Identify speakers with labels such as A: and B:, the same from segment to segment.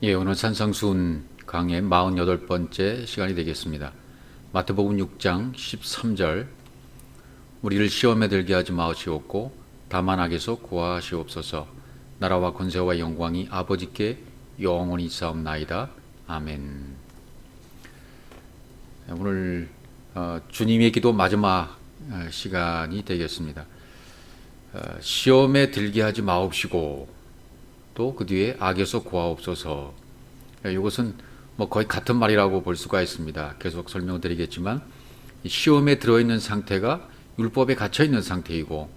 A: 예, 오늘 산상수훈 강의 48번째 시간이 되겠습니다. 마태복음 6장 13절 우리를 시험에 들게 하지 마시옵고 다만 악에서 구하시옵소서. 나라와 권세와 영광이 아버지께 영원히 있사옵나이다. 아멘. 오늘 주님의 기도 마지막 시간이 되겠습니다. 시험에 들게 하지 마옵시고 또 그 뒤에 악에서 구하옵소서. 이것은 거의 같은 말이라고 볼 수가 있습니다. 계속 설명드리겠지만 시험에 들어있는 상태가 율법에 갇혀있는 상태이고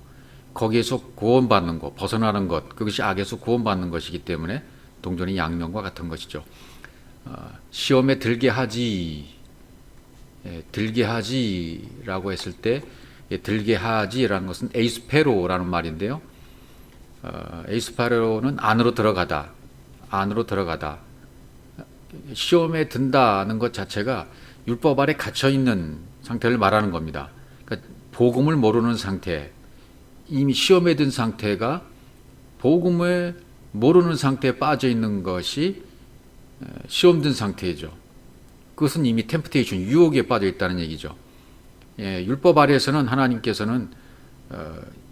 A: 거기에서 구원받는 것, 벗어나는 것, 그것이 악에서 구원받는 것이기 때문에 동전이 양면과 같은 것이죠. 시험에 들게 하지라고 했을 때 들게 하지라는 것은 에이스페로라는 말인데요. 에이스파로는 안으로 들어가다. 시험에 든다는 것 자체가 율법 아래 갇혀 있는 상태를 말하는 겁니다. 그러니까 복음을 모르는 상태, 이미 시험에 든 상태가 복음을 모르는 상태에 빠져 있는 것이 시험 든 상태이죠. 그것은 이미 템프테이션, 유혹에 빠져 있다는 얘기죠. 율법 아래에서는 하나님께서는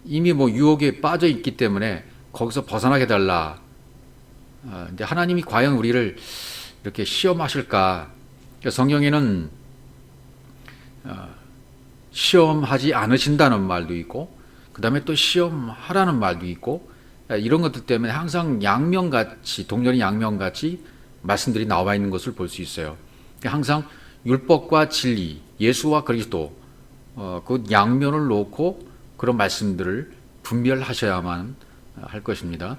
A: 이미 유혹에 빠져 있기 때문에 거기서 벗어나게 달라. 근데 하나님이 과연 우리를 이렇게 시험하실까? 성경에는 시험하지 않으신다는 말도 있고, 그 다음에 또 시험하라는 말도 있고, 이런 것들 때문에 항상 양면같이, 동전이 양면같이 말씀들이 나와 있는 것을 볼 수 있어요. 항상 율법과 진리, 예수와 그리스도, 그 양면을 놓고 그런 말씀들을 분별하셔야만 할 것입니다.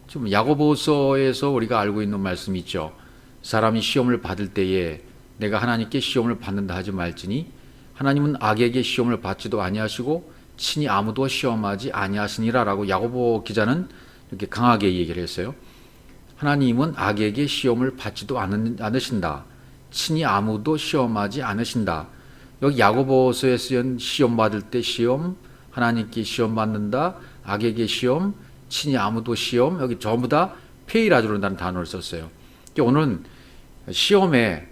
A: 지금 야고보서에서 우리가 알고 있는 말씀이 있죠. 사람이 시험을 받을 때에 내가 하나님께 시험을 받는다 하지 말지니 하나님은 악에게 시험을 받지도 아니하시고 친히 아무도 시험하지 아니하시니라라고 야고보 기자는 이렇게 강하게 얘기를 했어요. 하나님은 악에게 시험을 받지도 않으신다. 친히 아무도 시험하지 않으신다. 여기 야고보서에 쓰인 시험 받을 때 시험, 하나님께 시험 받는다, 악에게 시험, 친히 아무도 시험, 여기 전부 다 페이라조라는 단어를 썼어요. 오늘은 시험에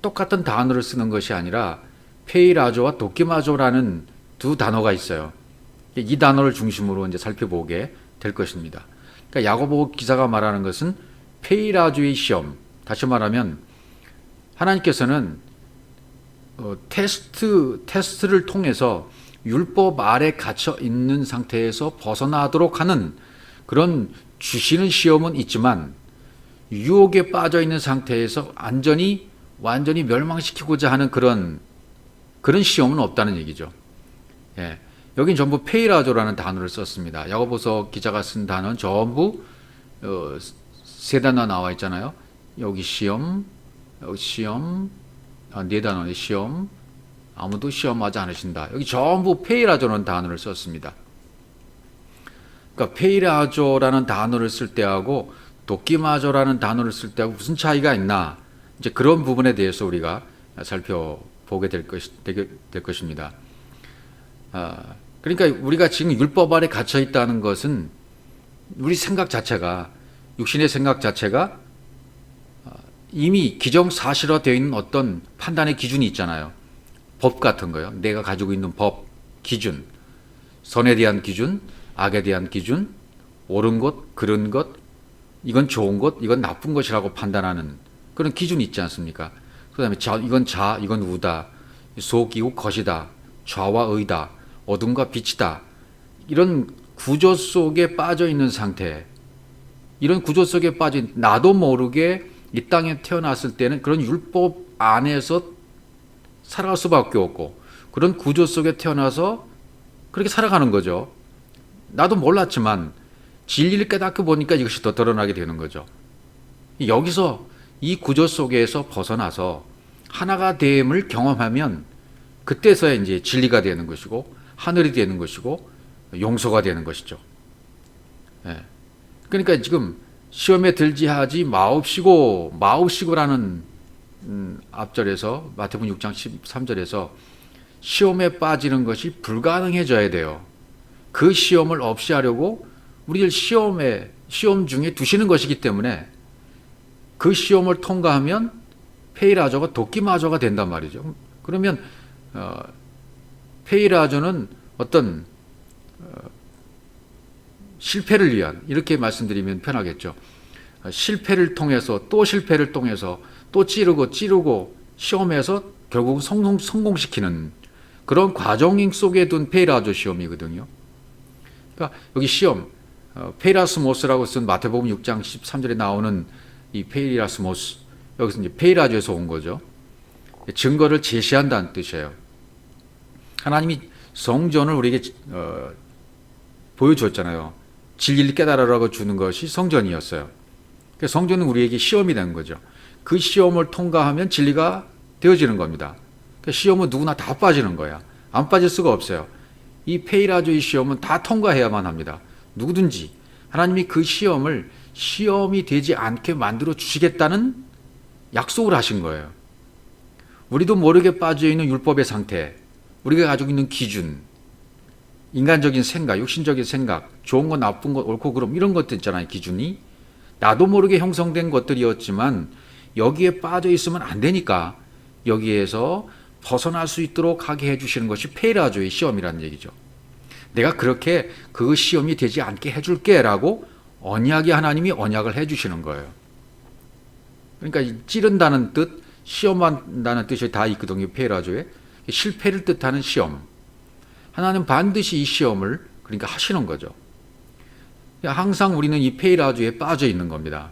A: 똑같은 단어를 쓰는 것이 아니라 페이라조와 도키마조라는 두 단어가 있어요. 이 단어를 중심으로 이제 살펴보게 될 것입니다. 그러니까 야고보 기자가 말하는 것은 페이라조의 시험, 다시 말하면 하나님께서는 테스트를 통해서 율법 아래 갇혀 있는 상태에서 벗어나도록 하는 그런 주시는 시험은 있지만 유혹에 빠져 있는 상태에서 완전히 멸망시키고자 하는 그런 시험은 없다는 얘기죠. 여긴 전부 페이라조라는 단어를 썼습니다. 야고보서 기자가 쓴 단어는 전부 세 단어 나와 있잖아요. 여기 시험, 네 단어의 시험, 아무도 시험하지 않으신다. 여기 전부 페이라조라는 단어를 썼습니다. 그러니까 페이라조라는 단어를 쓸 때하고 도끼마조라는 단어를 쓸 때하고 무슨 차이가 있나? 이제 그런 부분에 대해서 우리가 살펴보게 될 것입니다. 그러니까 우리가 지금 율법 아래 갇혀 있다는 것은 우리 생각 자체가, 육신의 생각 자체가 이미 기정사실화되어 있는 어떤 판단의 기준이 있잖아요. 법 같은 거요. 내가 가지고 있는 법, 기준, 선에 대한 기준, 악에 대한 기준, 옳은 것, 그른 것, 이건 좋은 것, 이건 나쁜 것이라고 판단하는 그런 기준이 있지 않습니까? 그 다음에 이건 이건 우다, 속이고 겉이다, 좌와 의다, 어둠과 빛이다. 이런 구조 속에 빠져 있는 상태, 이런 구조 속에 빠진 나도 모르게 이 땅에 태어났을 때는 그런 율법 안에서 살아갈 수밖에 없고 그런 구조 속에 태어나서 그렇게 살아가는 거죠. 나도 몰랐지만 진리를 깨닫고 보니까 이것이 더 드러나게 되는 거죠. 여기서 이 구조 속에서 벗어나서 하나가 됨을 경험하면 그때서야 이제 진리가 되는 것이고 하늘이 되는 것이고 용서가 되는 것이죠. 그러니까 지금 시험에 들지 하지 마옵시고라는 앞절에서 마태복음 6장 13절에서 시험에 빠지는 것이 불가능해져야 돼요. 그 시험을 없이 하려고 우리를 시험 중에 두시는 것이기 때문에 그 시험을 통과하면 페이라조가 도끼마조가 된단 말이죠. 그러면 페이라조는 어떤 실패를 위한, 이렇게 말씀드리면 편하겠죠. 실패를 통해서 또 실패를 통해서 또 찌르고 시험에서 결국 성공시키는 그런 과정 속에 둔 페이라조 시험이거든요. 그러니까 여기 시험, 페이라스모스라고 쓴 마태복음 6장 13절에 나오는 이 페이라스모스, 여기서 이제 페이라조에서 온 거죠. 증거를 제시한다는 뜻이에요. 하나님이 성전을 우리에게 보여주었잖아요. 진리를 깨달으라고 주는 것이 성전이었어요. 성전은 우리에게 시험이 된 거죠. 그 시험을 통과하면 진리가 되어지는 겁니다. 시험은 누구나 다 빠지는 거야. 안 빠질 수가 없어요. 이 페이라조의 시험은 다 통과해야만 합니다. 누구든지 하나님이 그 시험이 되지 않게 만들어 주시겠다는 약속을 하신 거예요. 우리도 모르게 빠져있는 율법의 상태, 우리가 가지고 있는 기준, 인간적인 생각, 육신적인 생각, 좋은 거 나쁜 거 옳고 그름 이런 것들 있잖아요. 기준이 나도 모르게 형성된 것들이었지만 여기에 빠져 있으면 안 되니까 여기에서 벗어날 수 있도록 하게 해주시는 것이 페이라조의 시험이라는 얘기죠. 내가 그렇게 그 시험이 되지 않게 해줄게 라고 언약이 하나님이 언약을 해주시는 거예요. 그러니까 찌른다는 뜻, 시험한다는 뜻이 다 있거든요. 페이라조에 실패를 뜻하는 시험. 하나님 반드시 이 시험을 그러니까 하시는 거죠. 항상 우리는 이 페이라조에 빠져 있는 겁니다.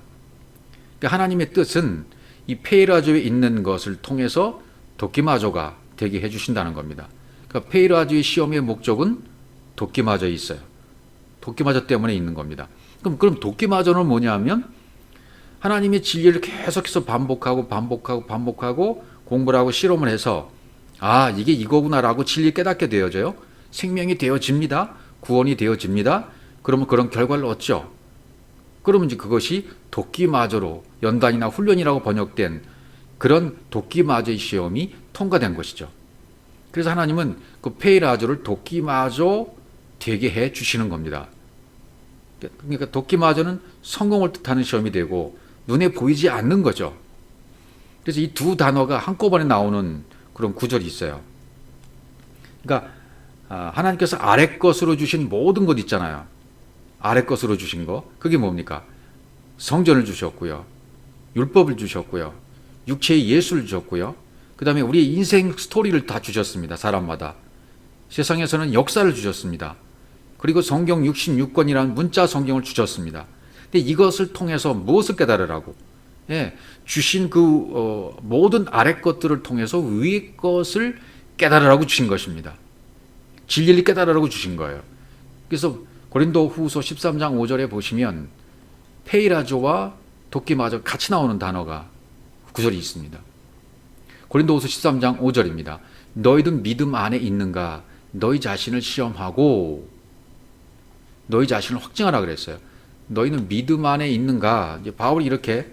A: 하나님의 뜻은 이 페이라조에 있는 것을 통해서 도끼마조가 되게 해주신다는 겁니다. 그러니까 페이라조의 시험의 목적은 도끼마조에 있어요. 도끼마조 때문에 있는 겁니다. 그럼 도끼마조는 뭐냐면 하나님의 진리를 계속해서 반복하고 공부를 하고 실험을 해서 이게 이거구나라고 진리 깨닫게 되어져요. 생명이 되어집니다. 구원이 되어집니다. 그러면 그런 결과를 얻죠. 그러면 이제 그것이 도끼마조로 연단이나 훈련이라고 번역된 그런 도끼마조의 시험이 통과된 것이죠. 그래서 하나님은 그 페이라조를 도끼마조 되게 해 주시는 겁니다. 그러니까 도끼마조는 성공을 뜻하는 시험이 되고 눈에 보이지 않는 거죠. 그래서 이 두 단어가 한꺼번에 나오는 그런 구절이 있어요. 그러니까 하나님께서 아래 것으로 주신 모든 것 있잖아요. 아래 것으로 주신 거, 그게 뭡니까? 성전을 주셨고요. 율법을 주셨고요. 육체의 예수를 주셨고요. 그 다음에 우리의 인생 스토리를 다 주셨습니다. 사람마다. 세상에서는 역사를 주셨습니다. 그리고 성경 66권이라는 문자 성경을 주셨습니다. 근데 이것을 통해서 무엇을 깨달으라고? 주신 그 모든 아래 것들을 통해서 위의 것을 깨달으라고 주신 것입니다. 진리를 깨달으라고 주신 거예요. 그래서 고린도후서 13장 5절에 보시면 페이라조와 도끼마조 같이 나오는 단어가 구절이 있습니다. 고린도후서 13장 5절입니다. 너희들 믿음 안에 있는가? 너희 자신을 시험하고 너희 자신을 확증하라 그랬어요. 너희는 믿음 안에 있는가? 이제 바울이 이렇게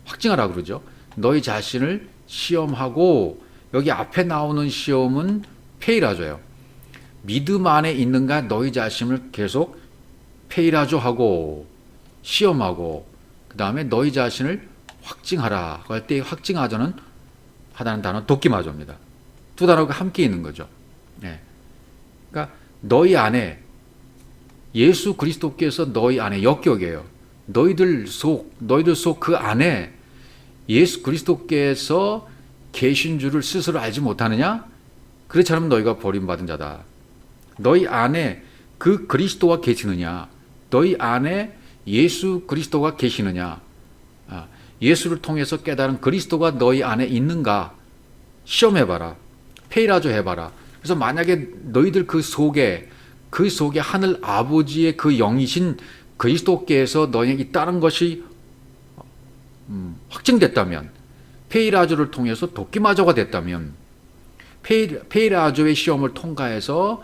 A: 확증하라 그러죠. 너희 자신을 시험하고, 여기 앞에 나오는 시험은 페이라조예요. 믿음 안에 있는가? 너희 자신을 계속 페이라조하고 시험하고 그 다음에 너희 자신을 확증하라 할 때 확증하자는 하다는 단어 도끼마조입니다. 두 단어가 함께 있는 거죠. 그러니까 너희 안에 예수 그리스도께서 너희 안에 역격이에요. 너희들 속 그 안에 예수 그리스도께서 계신 줄을 스스로 알지 못하느냐? 그렇지 않으면 너희가 버림받은 자다. 너희 안에 그 그리스도가 계시느냐? 너희 안에 예수 그리스도가 계시느냐? 예수를 통해서 깨달은 그리스도가 너희 안에 있는가? 시험해봐라. 페이라조 해봐라. 그래서 만약에 너희들 그 속에 하늘 아버지의 그 영이신 그리스도께서 너희에게 있다는 것이 확증됐다면, 페이라조를 통해서 도끼마조가 됐다면, 페이라조의 시험을 통과해서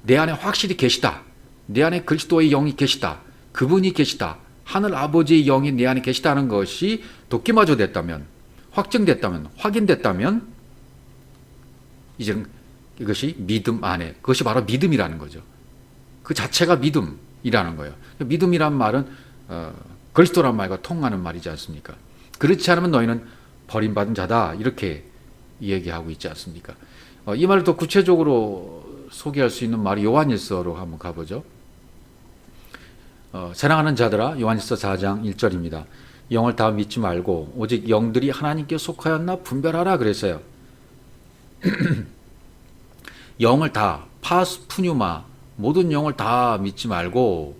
A: 내 안에 확실히 계시다. 내 안에 그리스도의 영이 계시다. 그분이 계시다. 하늘 아버지의 영이 내 안에 계시다는 것이 도끼마조 됐다면, 확증됐다면, 확인됐다면, 이제는 이것이 믿음 안에, 그것이 바로 믿음이라는 거죠. 그 자체가 믿음, 믿음이라는 거예요. 믿음이란 말은 그리스도란 말과 통하는 말이지 않습니까? 그렇지 않으면 너희는 버림받은 자다 이렇게 얘기하고 있지 않습니까? 이 말을 더 구체적으로 소개할 수 있는 말이 요한일서로 한번 가보죠. 사랑하는 자들아, 요한일서 4장 1절입니다. 영을 다 믿지 말고 오직 영들이 하나님께 속하였나 분별하라 그랬어요. 영을 다, 파스 푸뉴마, 모든 영을 다 믿지 말고,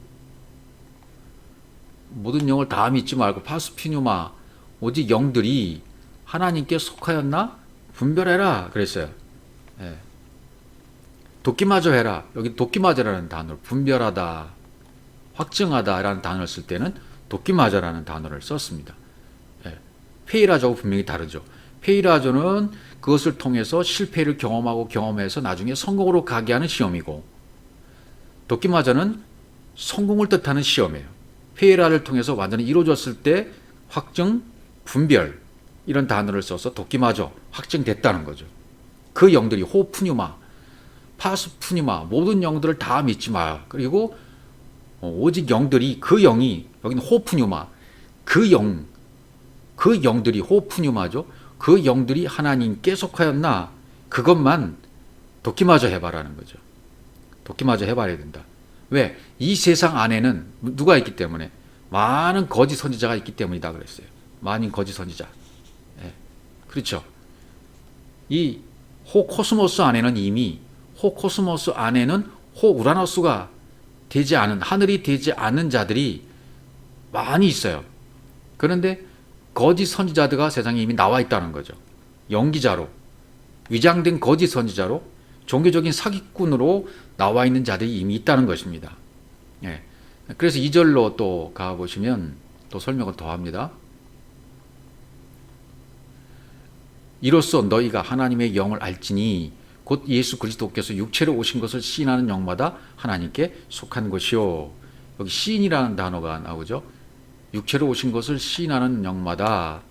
A: 파스 푸뉴마, 오직 영들이 하나님께 속하였나 분별해라 그랬어요. 예. 돕기마저 해라. 여기 돕기마저라는 단어를, 분별하다, 확증하다라는 단어를 쓸 때는 돕기마저라는 단어를 썼습니다. 예. 페이라조하고 분명히 다르죠. 페이라조는 그것을 통해서 실패를 경험해서 나중에 성공으로 가게 하는 시험이고, 돕기마저는 성공을 뜻하는 시험이에요. 페이라를 통해서 완전히 이루어졌을 때 확증, 분별 이런 단어를 써서 돕기마저 확증됐다는 거죠. 그 영들이 호푸뉴마, 파스푸뉴마 모든 영들을 다 믿지 마. 그리고 오직 영들이 그 영이 여기는 호푸뉴마 그 영들이 호푸뉴마죠. 그 영들이 하나님께 속하였나 그것만 돕기마저 해봐라는 거죠. 돕기마저 해봐야 된다. 왜? 이 세상 안에는 누가 있기 때문에 많은 거짓 선지자가 있기 때문이다 그랬어요. 많은 거짓 선지자. 예. 그렇죠. 이 호코스모스 안에는 이미 호코스모스 안에는 호우라노스가 되지 않은 하늘이 되지 않은 자들이 많이 있어요. 그런데 거짓 선지자들가 세상에 이미 나와 있다는 거죠. 연기자로 위장된 거짓 선지자로 종교적인 사기꾼으로 나와 있는 자들이 이미 있다는 것입니다. 예. 그래서 2절로 또 가보시면 또 설명을 더 합니다. 이로써 너희가 하나님의 영을 알지니 곧 예수 그리스도께서 육체로 오신 것을 시인하는 영마다 하나님께 속한 것이요. 여기 시인이라는 단어가 나오죠. 육체로 오신 것을 시인하는 영마다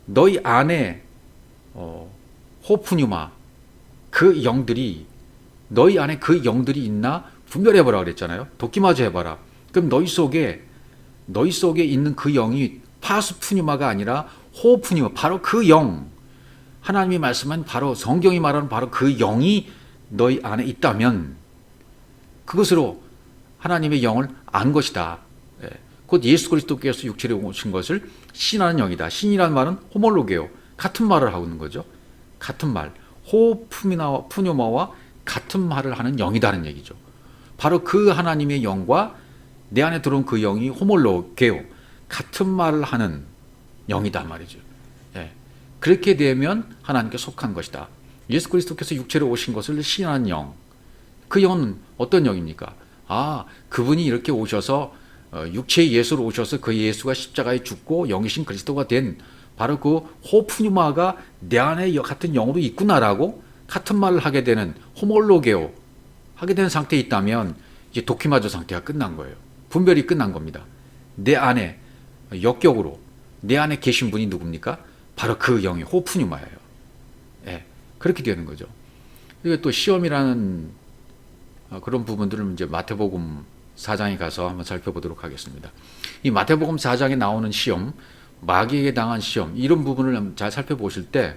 A: 너희 안에 호푸뉴마 그 영들이 너희 안에 그 영들이 있나 분별해보라 그랬잖아요. 돕기마저 해봐라. 그럼 너희 속에 있는 그 영이 파스푸뉴마가 아니라 호푸뉴마 바로 그 영 하나님이 말씀한 바로 성경이 말하는 바로 그 영이 너희 안에 있다면 그것으로 하나님의 영을 안 것이다. 곧 예수 그리스도께서 육체로 오신 것을 신하는 영이다. 신이라는 말은 호몰로게요. 같은 말을 하고 있는 거죠. 같은 말. 호푸뉴마와 같은 말을 하는 영이다는 얘기죠. 바로 그 하나님의 영과 내 안에 들어온 그 영이 호몰로게요. 같은 말을 하는 영이다 말이죠. 예. 그렇게 되면 하나님께 속한 것이다. 예수 그리스도께서 육체로 오신 것을 시인하는 영. 그 영은 어떤 영입니까? 그분이 이렇게 오셔서 육체의 예수로 오셔서 그 예수가 십자가에 죽고 영이신 그리스도가 된 바로 그 호푸뉴마가 내 안에 같은 영으로 있구나라고 같은 말을 하게 되는 호몰로게오 하게 되는 상태에 있다면 이제 도키마저 상태가 끝난 거예요. 분별이 끝난 겁니다. 내 안에 역격으로 내 안에 계신 분이 누굽니까? 바로 그 영이 호푸뉴마예요. 예, 그렇게 되는 거죠. 이게 또 시험이라는 그런 부분들을 이제 마태복음 4장에 가서 한번 살펴보도록 하겠습니다. 이 마태복음 4장에 나오는 시험, 마귀에게 당한 시험, 이런 부분을 잘 살펴보실 때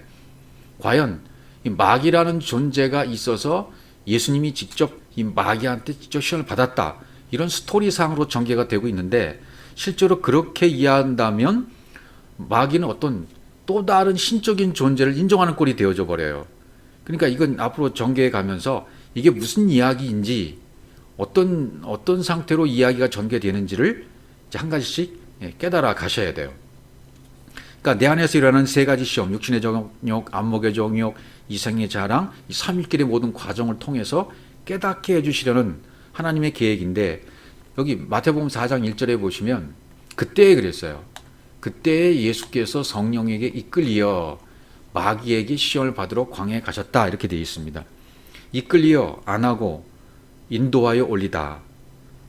A: 과연 이 마귀라는 존재가 있어서 예수님이 직접 이 마귀한테 직접 시험을 받았다. 이런 스토리상으로 전개가 되고 있는데 실제로 그렇게 이해한다면 마귀는 어떤 또 다른 신적인 존재를 인정하는 꼴이 되어져 버려요. 그러니까 이건 앞으로 전개해 가면서 이게 무슨 이야기인지 어떤 상태로 이야기가 전개되는지를 이제 한 가지씩 깨달아 가셔야 돼요. 그러니까 내 안에서 일어나는 세 가지 시험, 육신의 정욕, 안목의 정욕, 이생의 자랑, 이 삼일길의 모든 과정을 통해서 깨닫게 해주시려는 하나님의 계획인데 여기 마태복음 4장 1절에 보시면 그때 그랬어요. 그때 예수께서 성령에게 이끌리어 마귀에게 시험을 받으러 광야에 가셨다 이렇게 되어 있습니다. 이끌리어 안 하고 인도하여 올리다.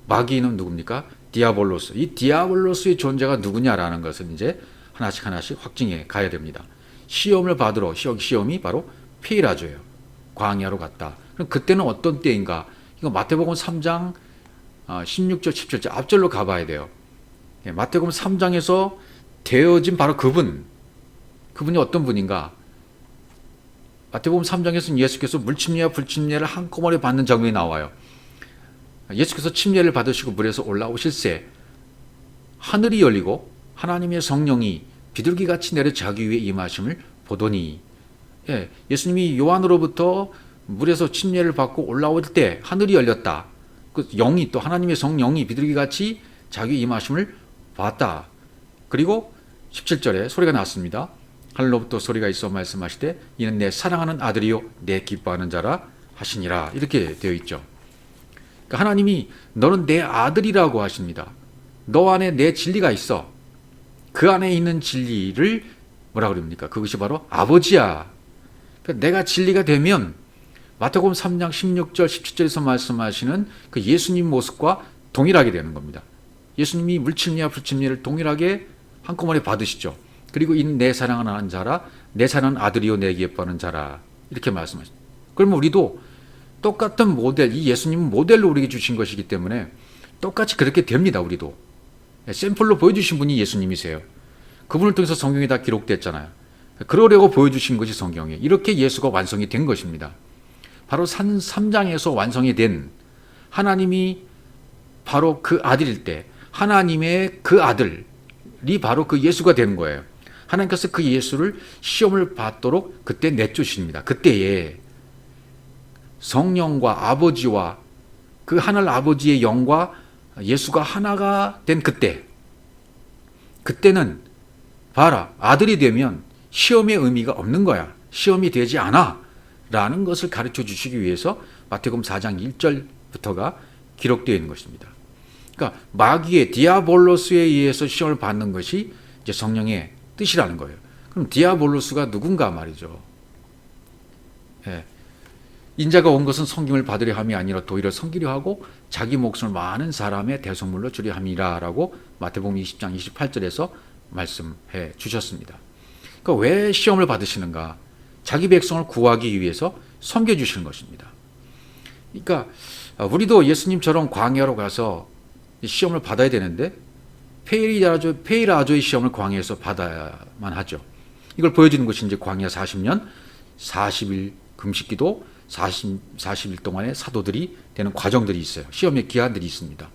A: 마귀는 누굽니까? 디아볼로스. 이 디아볼로스의 존재가 누구냐라는 것을 이제 하나씩 확증해 가야 됩니다. 시험을 받으러 시험이 바로 페이라조예요. 광야로 갔다. 그럼 그때는 어떤 때인가? 이거 마태복음 3장 16절, 17절 앞절로 가봐야 돼요. 마태복음 3장에서 되어진 바로 그분이 어떤 분인가? 마태복음 3장에서는 예수께서 물침례와 불침례를 한꺼번에 받는 장면이 나와요. 예수께서 침례를 받으시고 물에서 올라오실새 하늘이 열리고 하나님의 성령이 비둘기같이 내려 자기 위에 임하심을 보더니, 예수님이 요한으로부터 물에서 침례를 받고 올라올 때 하늘이 열렸다. 그 영이, 또 하나님의 성령이 비둘기같이 자기 임하심을 봤다. 그리고 17절에 소리가 났습니다. 하늘로부터 소리가 있어 말씀하시되 이는 내 사랑하는 아들이요 내 기뻐하는 자라 하시니라. 이렇게 되어 있죠. 그러니까 하나님이 너는 내 아들이라고 하십니다. 너 안에 내 진리가 있어. 그 안에 있는 진리를 뭐라 그럽니까? 그것이 바로 아버지야. 그러니까 내가 진리가 되면 마태복음 3장 16절 17절에서 말씀하시는 그 예수님 모습과 동일하게 되는 겁니다. 예수님이 물침례와 불침례를 동일하게 한꺼번에 받으시죠. 그리고 이는 내 사랑하는 자라, 내 사랑하는 아들이요 내 기뻐하는 자라, 이렇게 말씀하십니다. 그러면 우리도 똑같은 모델, 이 예수님은 모델로 우리에게 주신 것이기 때문에 똑같이 그렇게 됩니다. 우리도 샘플로 보여주신 분이 예수님이세요. 그분을 통해서 성경이 다 기록됐잖아요. 그러려고 보여주신 것이 성경이에요. 이렇게 예수가 완성이 된 것입니다. 바로 산 3장에서 완성이 된, 하나님이 바로 그 아들일 때 하나님의 그 아들이 바로 그 예수가 되는 거예요. 하나님께서 그 예수를 시험을 받도록 그때 내쫓으십니다. 그때에 성령과 아버지와 그 하늘 아버지의 영과 예수가 하나가 된 그때는 봐라, 아들이 되면 시험의 의미가 없는 거야. 시험이 되지 않아 라는 것을 가르쳐 주시기 위해서 마태복음 4장 1절부터가 기록되어 있는 것입니다. 그러니까 마귀의 디아볼로스에 의해서 시험을 받는 것이 이제 성령의 뜻이라는 거예요. 그럼 디아볼로스가 누군가 말이죠. 인자가 온 것은 섬김을 받으려 함이 아니라 도리를 섬기려 하고 자기 목숨을 많은 사람의 대속물로 주려 함이라라고 마태복음 20장 28절에서 말씀해 주셨습니다. 그러니까 왜 시험을 받으시는가? 자기 백성을 구하기 위해서 섬겨주시는 것입니다. 그러니까 우리도 예수님처럼 광야로 가서 시험을 받아야 되는데 페이라조의 시험을 광야에서 받아야만 하죠. 이걸 보여주는 것이 이제 광야 40년 40일 금식기도 40일 동안의 사도들이 되는 과정들이 있어요. 시험의 기간들이 있습니다.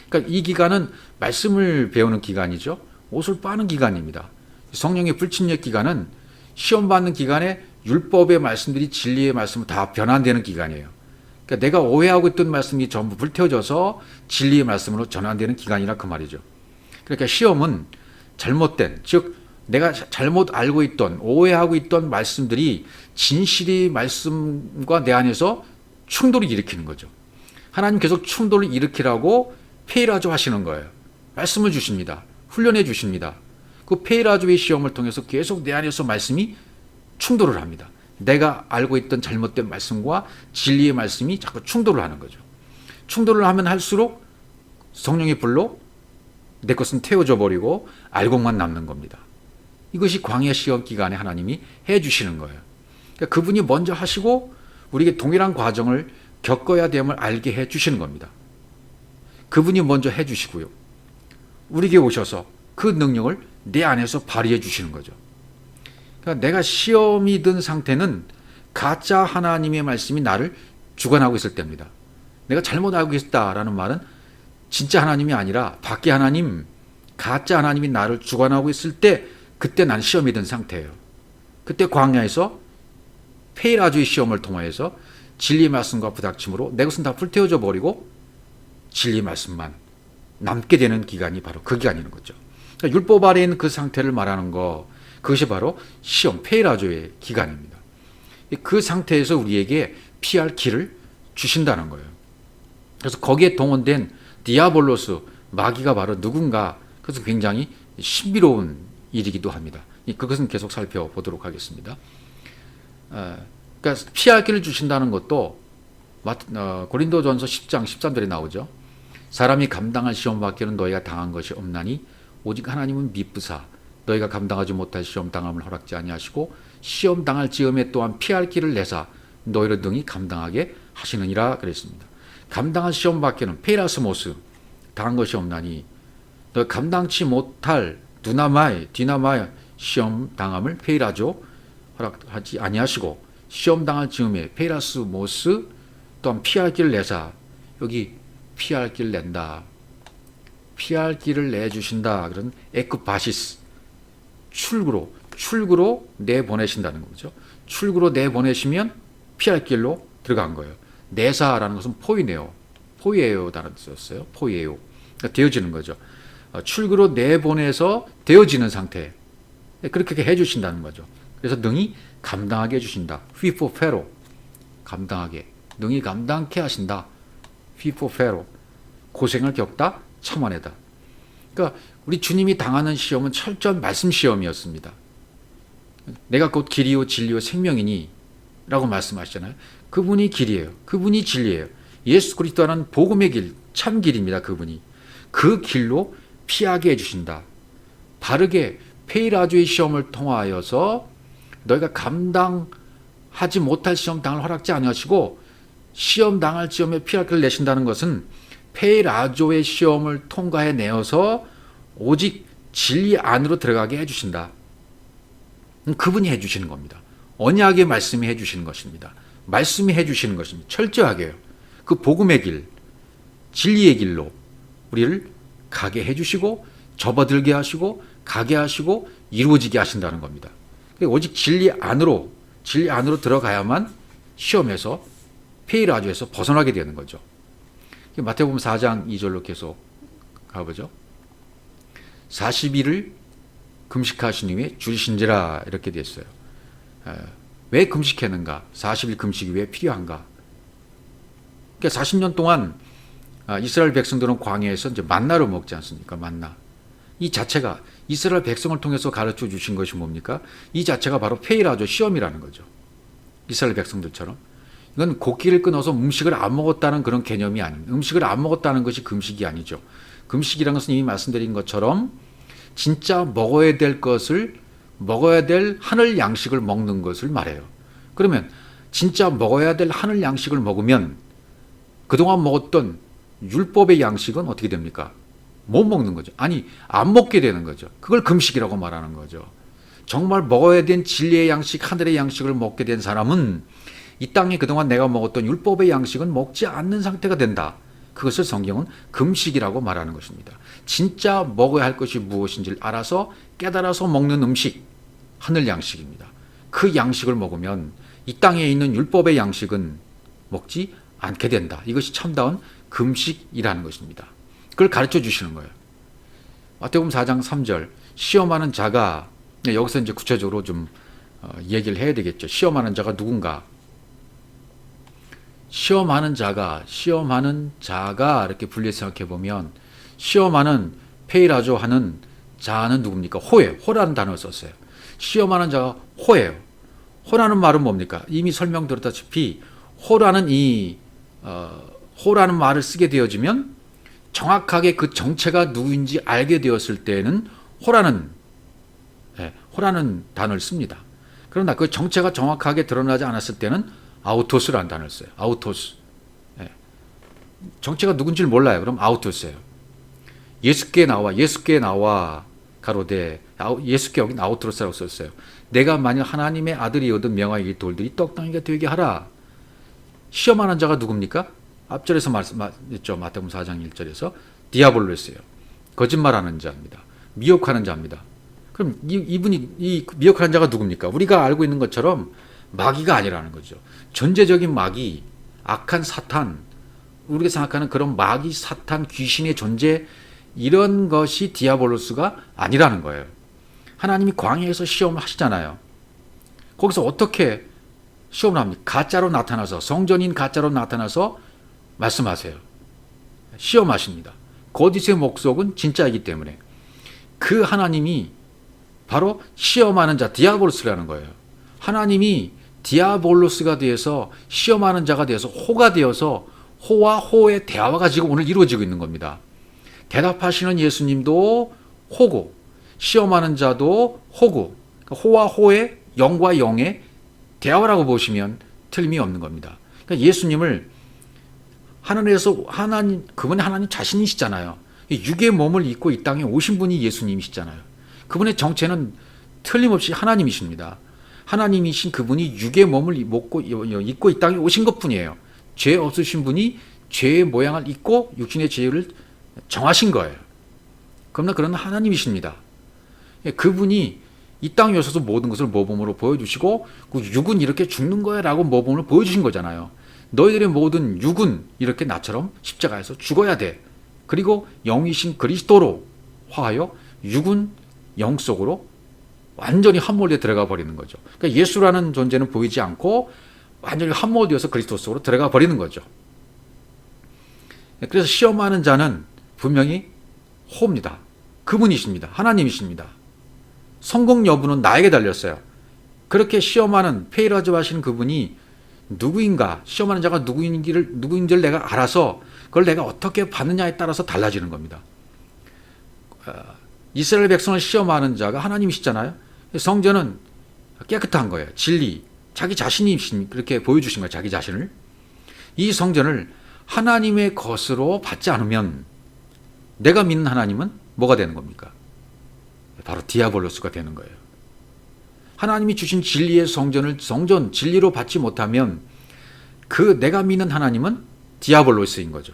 A: 그러니까 이 기간은 말씀을 배우는 기간이죠. 옷을 빠는 기간입니다. 성령의 불침례 기간은 시험 받는 기간에 율법의 말씀들이 진리의 말씀으로 다 변환되는 기간이에요. 그러니까 내가 오해하고 있던 말씀이 전부 불태워져서 진리의 말씀으로 전환되는 기간이라 그 말이죠. 그러니까 시험은 잘못된, 즉 내가 잘못 알고 있던, 오해하고 있던 말씀들이 진실의 말씀과 내 안에서 충돌을 일으키는 거죠. 하나님 계속 충돌을 일으키라고 페이라조 하시는 거예요. 말씀을 주십니다. 훈련해 주십니다. 그 페이라조의 시험을 통해서 계속 내 안에서 말씀이 충돌을 합니다. 내가 알고 있던 잘못된 말씀과 진리의 말씀이 자꾸 충돌을 하는 거죠. 충돌을 하면 할수록 성령의 불로 내 것은 태워져 버리고 알곡만 남는 겁니다. 이것이 광야 시험 기간에 하나님이 해 주시는 거예요. 그러니까 그분이 먼저 하시고 우리에게 동일한 과정을 겪어야 됨을 알게 해 주시는 겁니다. 그분이 먼저 해 주시고요. 우리에게 오셔서 그 능력을 내 안에서 발휘해 주시는 거죠. 그러니까 내가 시험이 든 상태는 가짜 하나님의 말씀이 나를 주관하고 있을 때입니다. 내가 잘못 알고 있다라는 말은 진짜 하나님이 아니라 밖에 하나님, 가짜 하나님이 나를 주관하고 있을 때 그때 난 시험이 든 상태예요. 그때 광야에서 페이라조의 시험을 통하여서 진리의 말씀과 부닥침으로 내 것은 다 불태워져 버리고 진리의 말씀만 남게 되는 기간이 바로 그 기간이는 거죠. 그러니까 율법 아래에 있는 그 상태를 말하는 거, 그것이 바로 시험, 페이라조의 기간입니다. 그 상태에서 우리에게 피할 길을 주신다는 거예요. 그래서 거기에 동원된 디아볼로스, 마귀가 바로 누군가, 그래서 굉장히 신비로운 일이기도 합니다. 그것은 계속 살펴보도록 하겠습니다. 그러니까 피할 길을 주신다는 것도 고린도전서 10장 13절에 나오죠. 사람이 감당할 시험 밖에는 너희가 당한 것이 없나니 오직 하나님은 미쁘사 너희가 감당하지 못할 시험 당함을 허락지 아니하시고 시험 당할 즈음에 또한 피할 길을 내사 너희를 능히 감당하게 하시느니라 그랬습니다. 감당할 시험 밖에는 페이라스모스 당한 것이 없나니 너 감당치 못할 두나마이 디나마이 시험 당함을 페이라조 허락하지 아니하시고 시험 당할 즈음에 페이라스모스 또한 피할 길을 내사 여기 피할 길을 낸다. 피할 길을 내주신다. 그런 에크바시스 출구로 내보내신다는 거죠. 출구로 내보내시면 피할 길로 들어간 거예요. 내사라는 것은 포이에요 단어 썼어요. 포이에요. 그러니까 되어지는 거죠. 출구로 내보내서 되어지는 상태. 그렇게 해주신다는 거죠. 그래서 능히 감당하게 해주신다. 휘포페로 감당하게 능히 감당케 하신다. 휘포페로 고생을 겪다 참아내다. 그러니까 우리 주님이 당하는 시험은 철저한 말씀 시험이었습니다. 내가 곧 길이요 진리요 생명이니 라고 말씀하시잖아요. 그분이 길이에요. 그분이 진리예요. 예수 그리스도는 복음의 길, 참 길입니다. 그분이. 그 길로 피하게 해주신다. 바르게 페이라조의 시험을 통하여서 너희가 감당하지 못할 시험 당을 허락지 아니하시고 시험 당할 시험에 피할 길을 내신다는 것은 페이라조의 시험을 통과해 내어서 오직 진리 안으로 들어가게 해주신다. 그분이 해주시는 겁니다. 언약의 말씀이 해주시는 것입니다. 말씀이 해주시는 것입니다. 철저하게요. 그 복음의 길, 진리의 길로 우리를 가게 해주시고 접어들게 하시고 가게 하시고 이루어지게 하신다는 겁니다. 오직 진리 안으로 들어가야만 시험에서 페이라조에서 벗어나게 되는 거죠. 마태복음 4장 2절로 계속 가보죠. 40일을 금식하신 후에 줄이신지라 이렇게 됐어요. 왜 금식했는가? 40일 금식이 왜 필요한가? 그러니까 40년 동안 이스라엘 백성들은 광야에서 이제 만나를 먹지 않습니까? 만나. 이 자체가 이스라엘 백성을 통해서 가르쳐 주신 것이 뭡니까? 이 자체가 바로 페이라조 시험이라는 거죠. 이스라엘 백성들처럼. 이건 곡기를 끊어서 음식을 안 먹었다는 그런 개념이 아닙니다. 음식을 안 먹었다는 것이 금식이 아니죠. 금식이라는 것은 이미 말씀드린 것처럼 진짜 먹어야 될 하늘 양식을 먹는 것을 말해요. 그러면 진짜 먹어야 될 하늘 양식을 먹으면 그동안 먹었던 율법의 양식은 어떻게 됩니까? 못 먹는 거죠. 아니, 안 먹게 되는 거죠. 그걸 금식이라고 말하는 거죠. 정말 먹어야 된 진리의 양식, 하늘의 양식을 먹게 된 사람은 이 땅에 그동안 내가 먹었던 율법의 양식은 먹지 않는 상태가 된다. 그것을 성경은 금식이라고 말하는 것입니다. 진짜 먹어야 할 것이 무엇인지를 알아서 깨달아서 먹는 음식, 하늘 양식입니다. 그 양식을 먹으면 이 땅에 있는 율법의 양식은 먹지 않게 된다. 이것이 참다운 금식이라는 것입니다. 그걸 가르쳐 주시는 거예요. 마태복음 4장 3절 시험하는 자가 여기서 이제 구체적으로 좀 얘기를 해야 되겠죠. 시험하는 자가 누군가? 시험하는 자가 이렇게 분리해서 생각해 보면 시험하는 페이라조 하는 자는 누굽니까? 호라는 단어를 썼어요. 시험하는 자가 호예요. 호라는 말은 뭡니까? 이미 설명드렸다시피 호라는 말을 쓰게 되어지면 정확하게 그 정체가 누구인지 알게 되었을 때는 호라는 단어를 씁니다. 그러나 그 정체가 정확하게 드러나지 않았을 때는 아우토스라는 단어를 써요. 아우토스. 정체가 누군지를 몰라요. 그럼 아우토스예요. 예수께 나와 가로되 예수께 여긴 아우토스라고 썼어요. 내가 만일 하나님의 아들이거든 명하여 이 돌들이 떡덩이가 되게 하라. 시험하는 자가 누굽니까? 앞절에서 말씀했죠. 마태복음 4장 1절에서 디아볼로스예요. 거짓말하는 자입니다. 미혹하는 자입니다. 그럼 이 미혹하는 자가 누굽니까? 우리가 알고 있는 것처럼 마귀가 아니라는 거죠. 전제적인 마귀, 악한 사탄, 우리가 생각하는 그런 마귀, 사탄, 귀신의 존재 이런 것이 디아볼로스가 아니라는 거예요. 하나님이 광야에서 시험을 하시잖아요. 거기서 어떻게 시험을 합니까? 가짜로 나타나서 성전인 가짜로 나타나서 말씀하세요. 시험하십니다. 거짓의 목적은 진짜이기 때문에 그 하나님이 바로 시험하는 자 디아볼로스라는 거예요. 하나님이 디아볼로스가 되어서 시험하는 자가 되어서 호가 되어서 호와 호의 대화가 지금 오늘 이루어지고 있는 겁니다. 대답하시는 예수님도 호고 시험하는 자도 호고 호와 호의 영과 영의 대화라고 보시면 틀림이 없는 겁니다. 그러니까 예수님을 그분이 하나님 자신이시잖아요. 육의 몸을 입고 이 땅에 오신 분이 예수님이시잖아요. 그분의 정체는 틀림없이 하나님이십니다. 하나님이신 그분이 육의 몸을 입고 이 땅에 오신 것뿐이에요. 죄 없으신 분이 죄의 모양을 입고 육신의 죄를 정하신 거예요. 그러나 그런 하나님이십니다. 그분이 이 땅에 오셔서 모든 것을 모범으로 보여주시고 그 육은 이렇게 죽는 거야 라고 모범으로 보여주신 거잖아요. 너희들의 모든 육은 이렇게 나처럼 십자가에서 죽어야 돼. 그리고 영이신 그리스도로 화하여 육은 영 속으로 완전히 함몰되어 들어가 버리는 거죠. 그러니까 예수라는 존재는 보이지 않고 완전히 함몰되어서 그리스도 속으로 들어가 버리는 거죠. 그래서 시험하는 자는 분명히 호입니다. 그분이십니다. 하나님이십니다. 성공 여부는 나에게 달렸어요. 그렇게 시험하는 페이라즈 하시는 그분이 누구인가, 시험하는 자가 누구인지를 내가 알아서 그걸 내가 어떻게 받느냐에 따라서 달라지는 겁니다. 이스라엘 백성을 시험하는 자가 하나님이시잖아요. 성전은 깨끗한 거예요. 진리, 자기 자신이 그렇게 보여주신 거예요. 자기 자신을. 이 성전을 하나님의 것으로 받지 않으면 내가 믿는 하나님은 뭐가 되는 겁니까? 바로 디아볼로스가 되는 거예요. 하나님이 주신 진리의 성전 진리로 받지 못하면 그 내가 믿는 하나님은 디아볼로스인 거죠.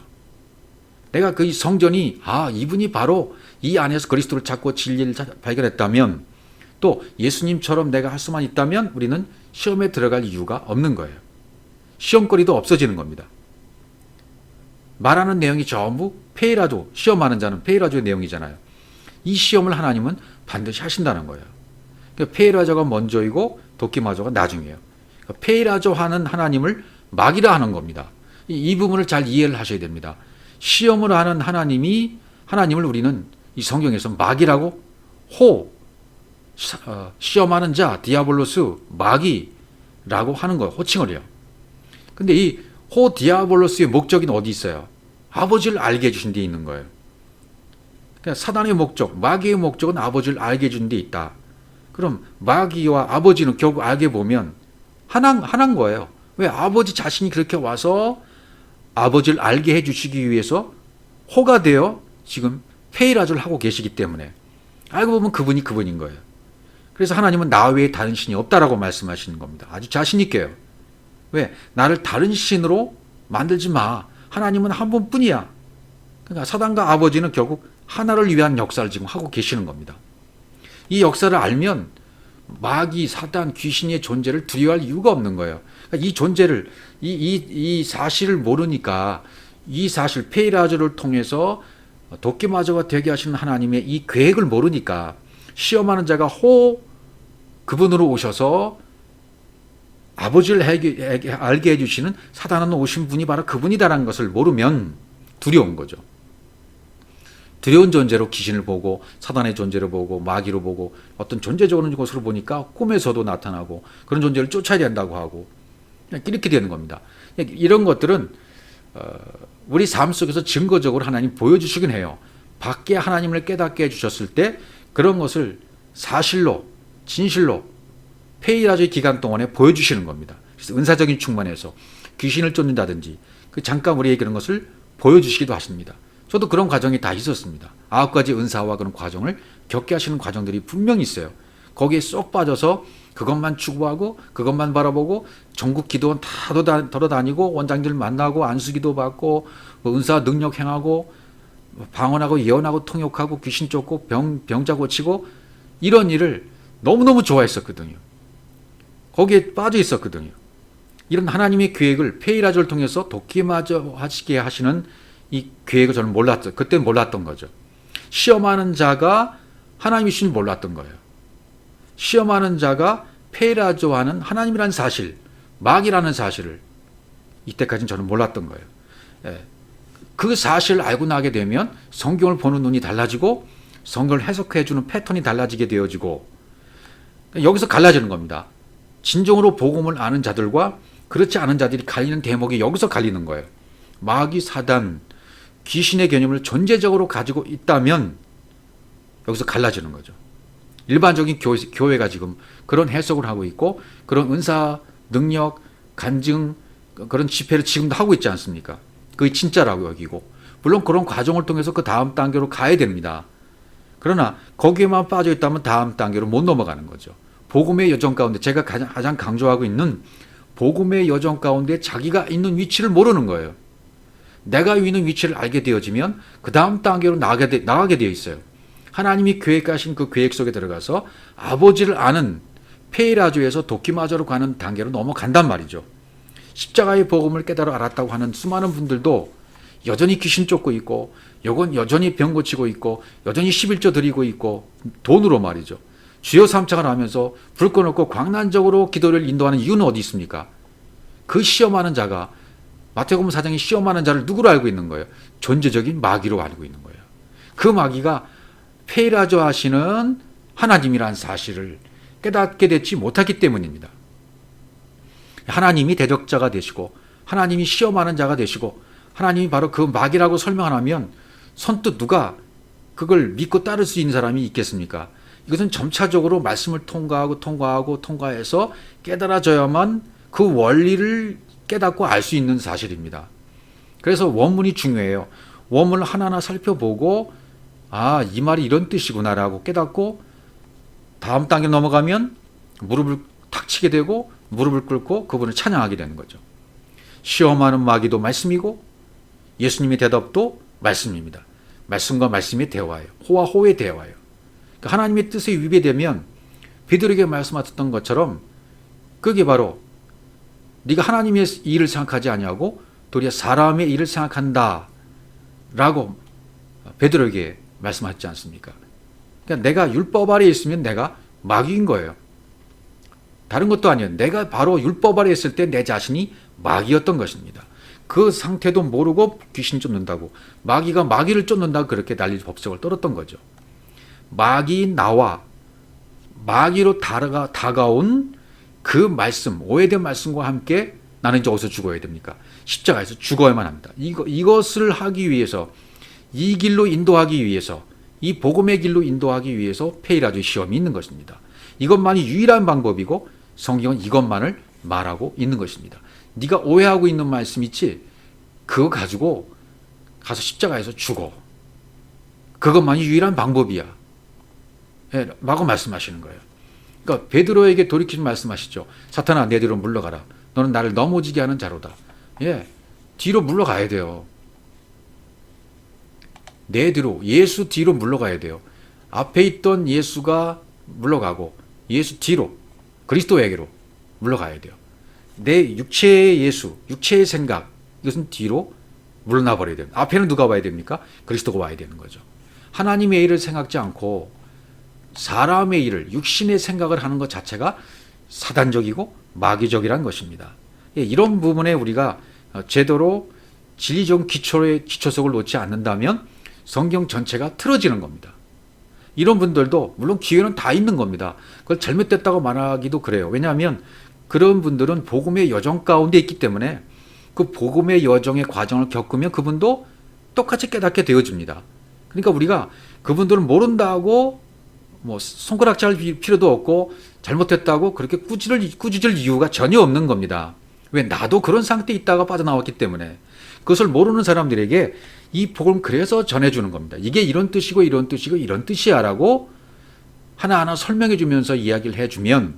A: 내가 그 성전이 이분이 바로 이 안에서 그리스도를 찾고 진리를 발견했다면 또 예수님처럼 내가 할 수만 있다면 우리는 시험에 들어갈 이유가 없는 거예요. 시험거리도 없어지는 겁니다. 말하는 내용이 전부 페이라조, 시험하는 자는 페이라조의 내용이잖아요. 이 시험을 하나님은 반드시 하신다는 거예요. 그러니까 페이라조가 먼저이고 도키마조가 나중이에요. 그러니까 페이라조 하는 하나님을 마귀라 하는 겁니다. 이 부분을 잘 이해를 하셔야 됩니다. 시험을 하는 하나님을 우리는 이 성경에서 마귀라고 시험하는 자, 디아볼로스, 마귀라고 하는 거예요. 호칭을 해요. 근데 이 디아볼로스의 목적이 어디 있어요? 아버지를 알게 해주신 데 있는 거예요. 그러니까 사단의 목적, 마귀의 목적은 아버지를 알게 해준 데 있다. 그럼 마귀와 아버지는 결국 알게 보면 하나인 거예요. 왜? 아버지 자신이 그렇게 와서 아버지를 알게 해주시기 위해서 호가 되어 지금 페이라조를 하고 계시기 때문에 알고 보면 그분이 그분인 거예요. 그래서 하나님은 나 외에 다른 신이 없다라고 말씀하시는 겁니다. 아주 자신 있게요. 왜? 나를 다른 신으로 만들지 마. 하나님은 한 분뿐이야. 그러니까 사단과 아버지는 결국 하나를 위한 역사를 지금 하고 계시는 겁니다. 이 역사를 알면 마귀, 사단, 귀신의 존재를 두려워할 이유가 없는 거예요. 그러니까 이 존재를, 이 사실을 모르니까 이 사실, 페이라조를 통해서 도끼마저가 되게 하시는 하나님의 이 계획을 모르니까 시험하는 자가 그분으로 오셔서 아버지를 알게 해주시는 사단은 오신 분이 바로 그분이다라는 것을 모르면 두려운 거죠. 두려운 존재로 귀신을 보고 사단의 존재를 보고 마귀로 보고 어떤 존재적인 것으로 보니까 꿈에서도 나타나고 그런 존재를 쫓아야 된다고 하고 이렇게 되는 겁니다. 이런 것들은 우리 삶 속에서 증거적으로 하나님 보여주시긴 해요. 밖에 하나님을 깨닫게 해주셨을 때 그런 것을 사실로 진실로 페이라조의 기간 동안에 보여주시는 겁니다. 그래서 은사적인 충만에서 귀신을 쫓는다든지 잠깐 우리에게 그런 것을 보여주시기도 하십니다. 저도 그런 과정이 다 있었습니다. 9가지 은사와 그런 과정을 겪게 하시는 과정들이 분명히 있어요. 거기에 쏙 빠져서 그것만 추구하고 그것만 바라보고 전국 기도원 다 돌아다니고 원장들 만나고 안수기도 받고 은사 능력 행하고 방언하고 예언하고 통역하고 귀신 쫓고 병자 고치고 이런 일을 너무너무 좋아했었거든요. 거기에 빠져 있었거든요. 이런 하나님의 계획을 페이라조를 통해서 도끼마저 하시게 하시는 이 계획을 저는 그때는 몰랐던 거죠. 시험하는 자가 하나님이신 줄 몰랐던 거예요. 시험하는 자가 페이라조하는 하나님이라는 사실, 마귀라는 사실을 이때까지는 저는 몰랐던 거예요. 그 사실을 알고 나게 되면 성경을 보는 눈이 달라지고 성경을 해석해 주는 패턴이 달라지게 되어지고 여기서 갈라지는 겁니다. 진정으로 복음을 아는 자들과 그렇지 않은 자들이 갈리는 대목이 여기서 갈리는 거예요. 마귀, 사단, 귀신의 개념을 존재적으로 가지고 있다면 여기서 갈라지는 거죠. 일반적인 교회가 지금 그런 해석을 하고 있고 그런 은사, 능력, 간증 그런 집회를 지금도 하고 있지 않습니까? 그게 진짜라고 여기고, 물론 그런 과정을 통해서 그 다음 단계로 가야 됩니다. 그러나 거기에만 빠져 있다면 다음 단계로 못 넘어가는 거죠. 복음의 여정 가운데, 제가 가장 강조하고 있는 복음의 여정 가운데 자기가 있는 위치를 모르는 거예요. 내가 있는 위치를 알게 되어지면 그 다음 단계로 나가게 되어 있어요. 하나님이 계획하신 그 계획 속에 들어가서 아버지를 아는 페이라조에서 도키마저로 가는 단계로 넘어간단 말이죠. 십자가의 복음을 깨달아 알았다고 하는 수많은 분들도 여전히 귀신 쫓고 있고, 여전히 병 고치고 있고, 여전히 11조 드리고 있고, 돈으로 말이죠. 주여 삼창을 하면서 불 꺼놓고 광란적으로 기도를 인도하는 이유는 어디 있습니까? 그 시험하는 자가, 마태복음 4장이 시험하는 자를 누구로 알고 있는 거예요? 존재적인 마귀로 알고 있는 거예요. 그 마귀가 페이라조 하시는 하나님이란 사실을 깨닫게 되지 못하기 때문입니다. 하나님이 대적자가 되시고, 하나님이 시험하는 자가 되시고, 하나님이 바로 그 마귀라고 설명하면 선뜻 누가 그걸 믿고 따를 수 있는 사람이 있겠습니까? 이것은 점차적으로 말씀을 통과해서 깨달아져야만 그 원리를 깨닫고 알 수 있는 사실입니다. 그래서 원문이 중요해요. 원문을 하나하나 살펴보고, 아, 이 말이 이런 뜻이구나라고 깨닫고 다음 단계로 넘어가면 무릎을 탁 치게 되고 무릎을 꿇고 그분을 찬양하게 되는 거죠. 시험하는 마귀도 말씀이고 예수님의 대답도 말씀입니다. 말씀과 말씀의 대화예요. 호와 호의 대화예요. 그러니까 하나님의 뜻에 위배되면 베드로에게 말씀하셨던 것처럼 그게 바로 네가 하나님의 일을 생각하지 아니하고 도리어 사람의 일을 생각한다 라고 베드로에게 말씀하셨지 않습니까? 그러니까 내가 율법 아래에 있으면 내가 마귀인 거예요. 다른 것도 아니에요. 내가 바로 율법 아래에 있을 때 내 자신이 마귀였던 것입니다. 그 상태도 모르고 귀신 쫓는다고, 마귀가 마귀를 쫓는다고 그렇게 난리 법석을 떨었던 거죠. 마귀인 나와 마귀로 다가온 그 말씀, 오해된 말씀과 함께 나는 이제 어디서 죽어야 됩니까? 십자가에서 죽어야만 합니다. 이것을 하기 위해서, 이 길로 인도하기 위해서, 이 복음의 길로 인도하기 위해서 페이라조의 시험이 있는 것입니다. 이것만이 유일한 방법이고 성경은 이것만을 말하고 있는 것입니다. 네가 오해하고 있는 말씀 있지? 그거 가지고 가서 십자가에서 죽어. 그것만이 유일한 방법이야. 예, 라고 말씀하시는 거예요. 그러니까 베드로에게 돌이키신 말씀하시죠. 사탄아, 내 뒤로 물러가라. 너는 나를 넘어지게 하는 자로다. 예, 뒤로 물러가야 돼요. 내 뒤로, 예수 뒤로 물러가야 돼요. 앞에 있던 예수가 물러가고 예수 뒤로, 그리스도에게로 물러가야 돼요. 내 육체의 예수, 육체의 생각, 이것은 뒤로 물러나 버려야 됩니다. 앞에는 누가 와야 됩니까? 그리스도가 와야 되는 거죠. 하나님의 일을 생각지 않고 사람의 일을, 육신의 생각을 하는 것 자체가 사단적이고 마귀적이라는 것입니다. 이런 부분에 우리가 제대로 진리적 기초석을 놓지 않는다면 성경 전체가 틀어지는 겁니다. 이런 분들도 물론 기회는 다 있는 겁니다. 그걸 잘못됐다고 말하기도 그래요. 왜냐하면 그런 분들은 복음의 여정 가운데 있기 때문에 그 복음의 여정의 과정을 겪으면 그분도 똑같이 깨닫게 되어집니다. 그러니까 우리가 그분들은 모른다고 뭐 손가락질 필요도 없고 잘못했다고 그렇게 꾸짖을 이유가 전혀 없는 겁니다. 왜? 나도 그런 상태에 있다가 빠져나왔기 때문에. 그것을 모르는 사람들에게 이 복음 그래서 전해주는 겁니다. 이게 이런 뜻이고 이런 뜻이고 이런 뜻이야 라고 하나하나 설명해 주면서 이야기를 해주면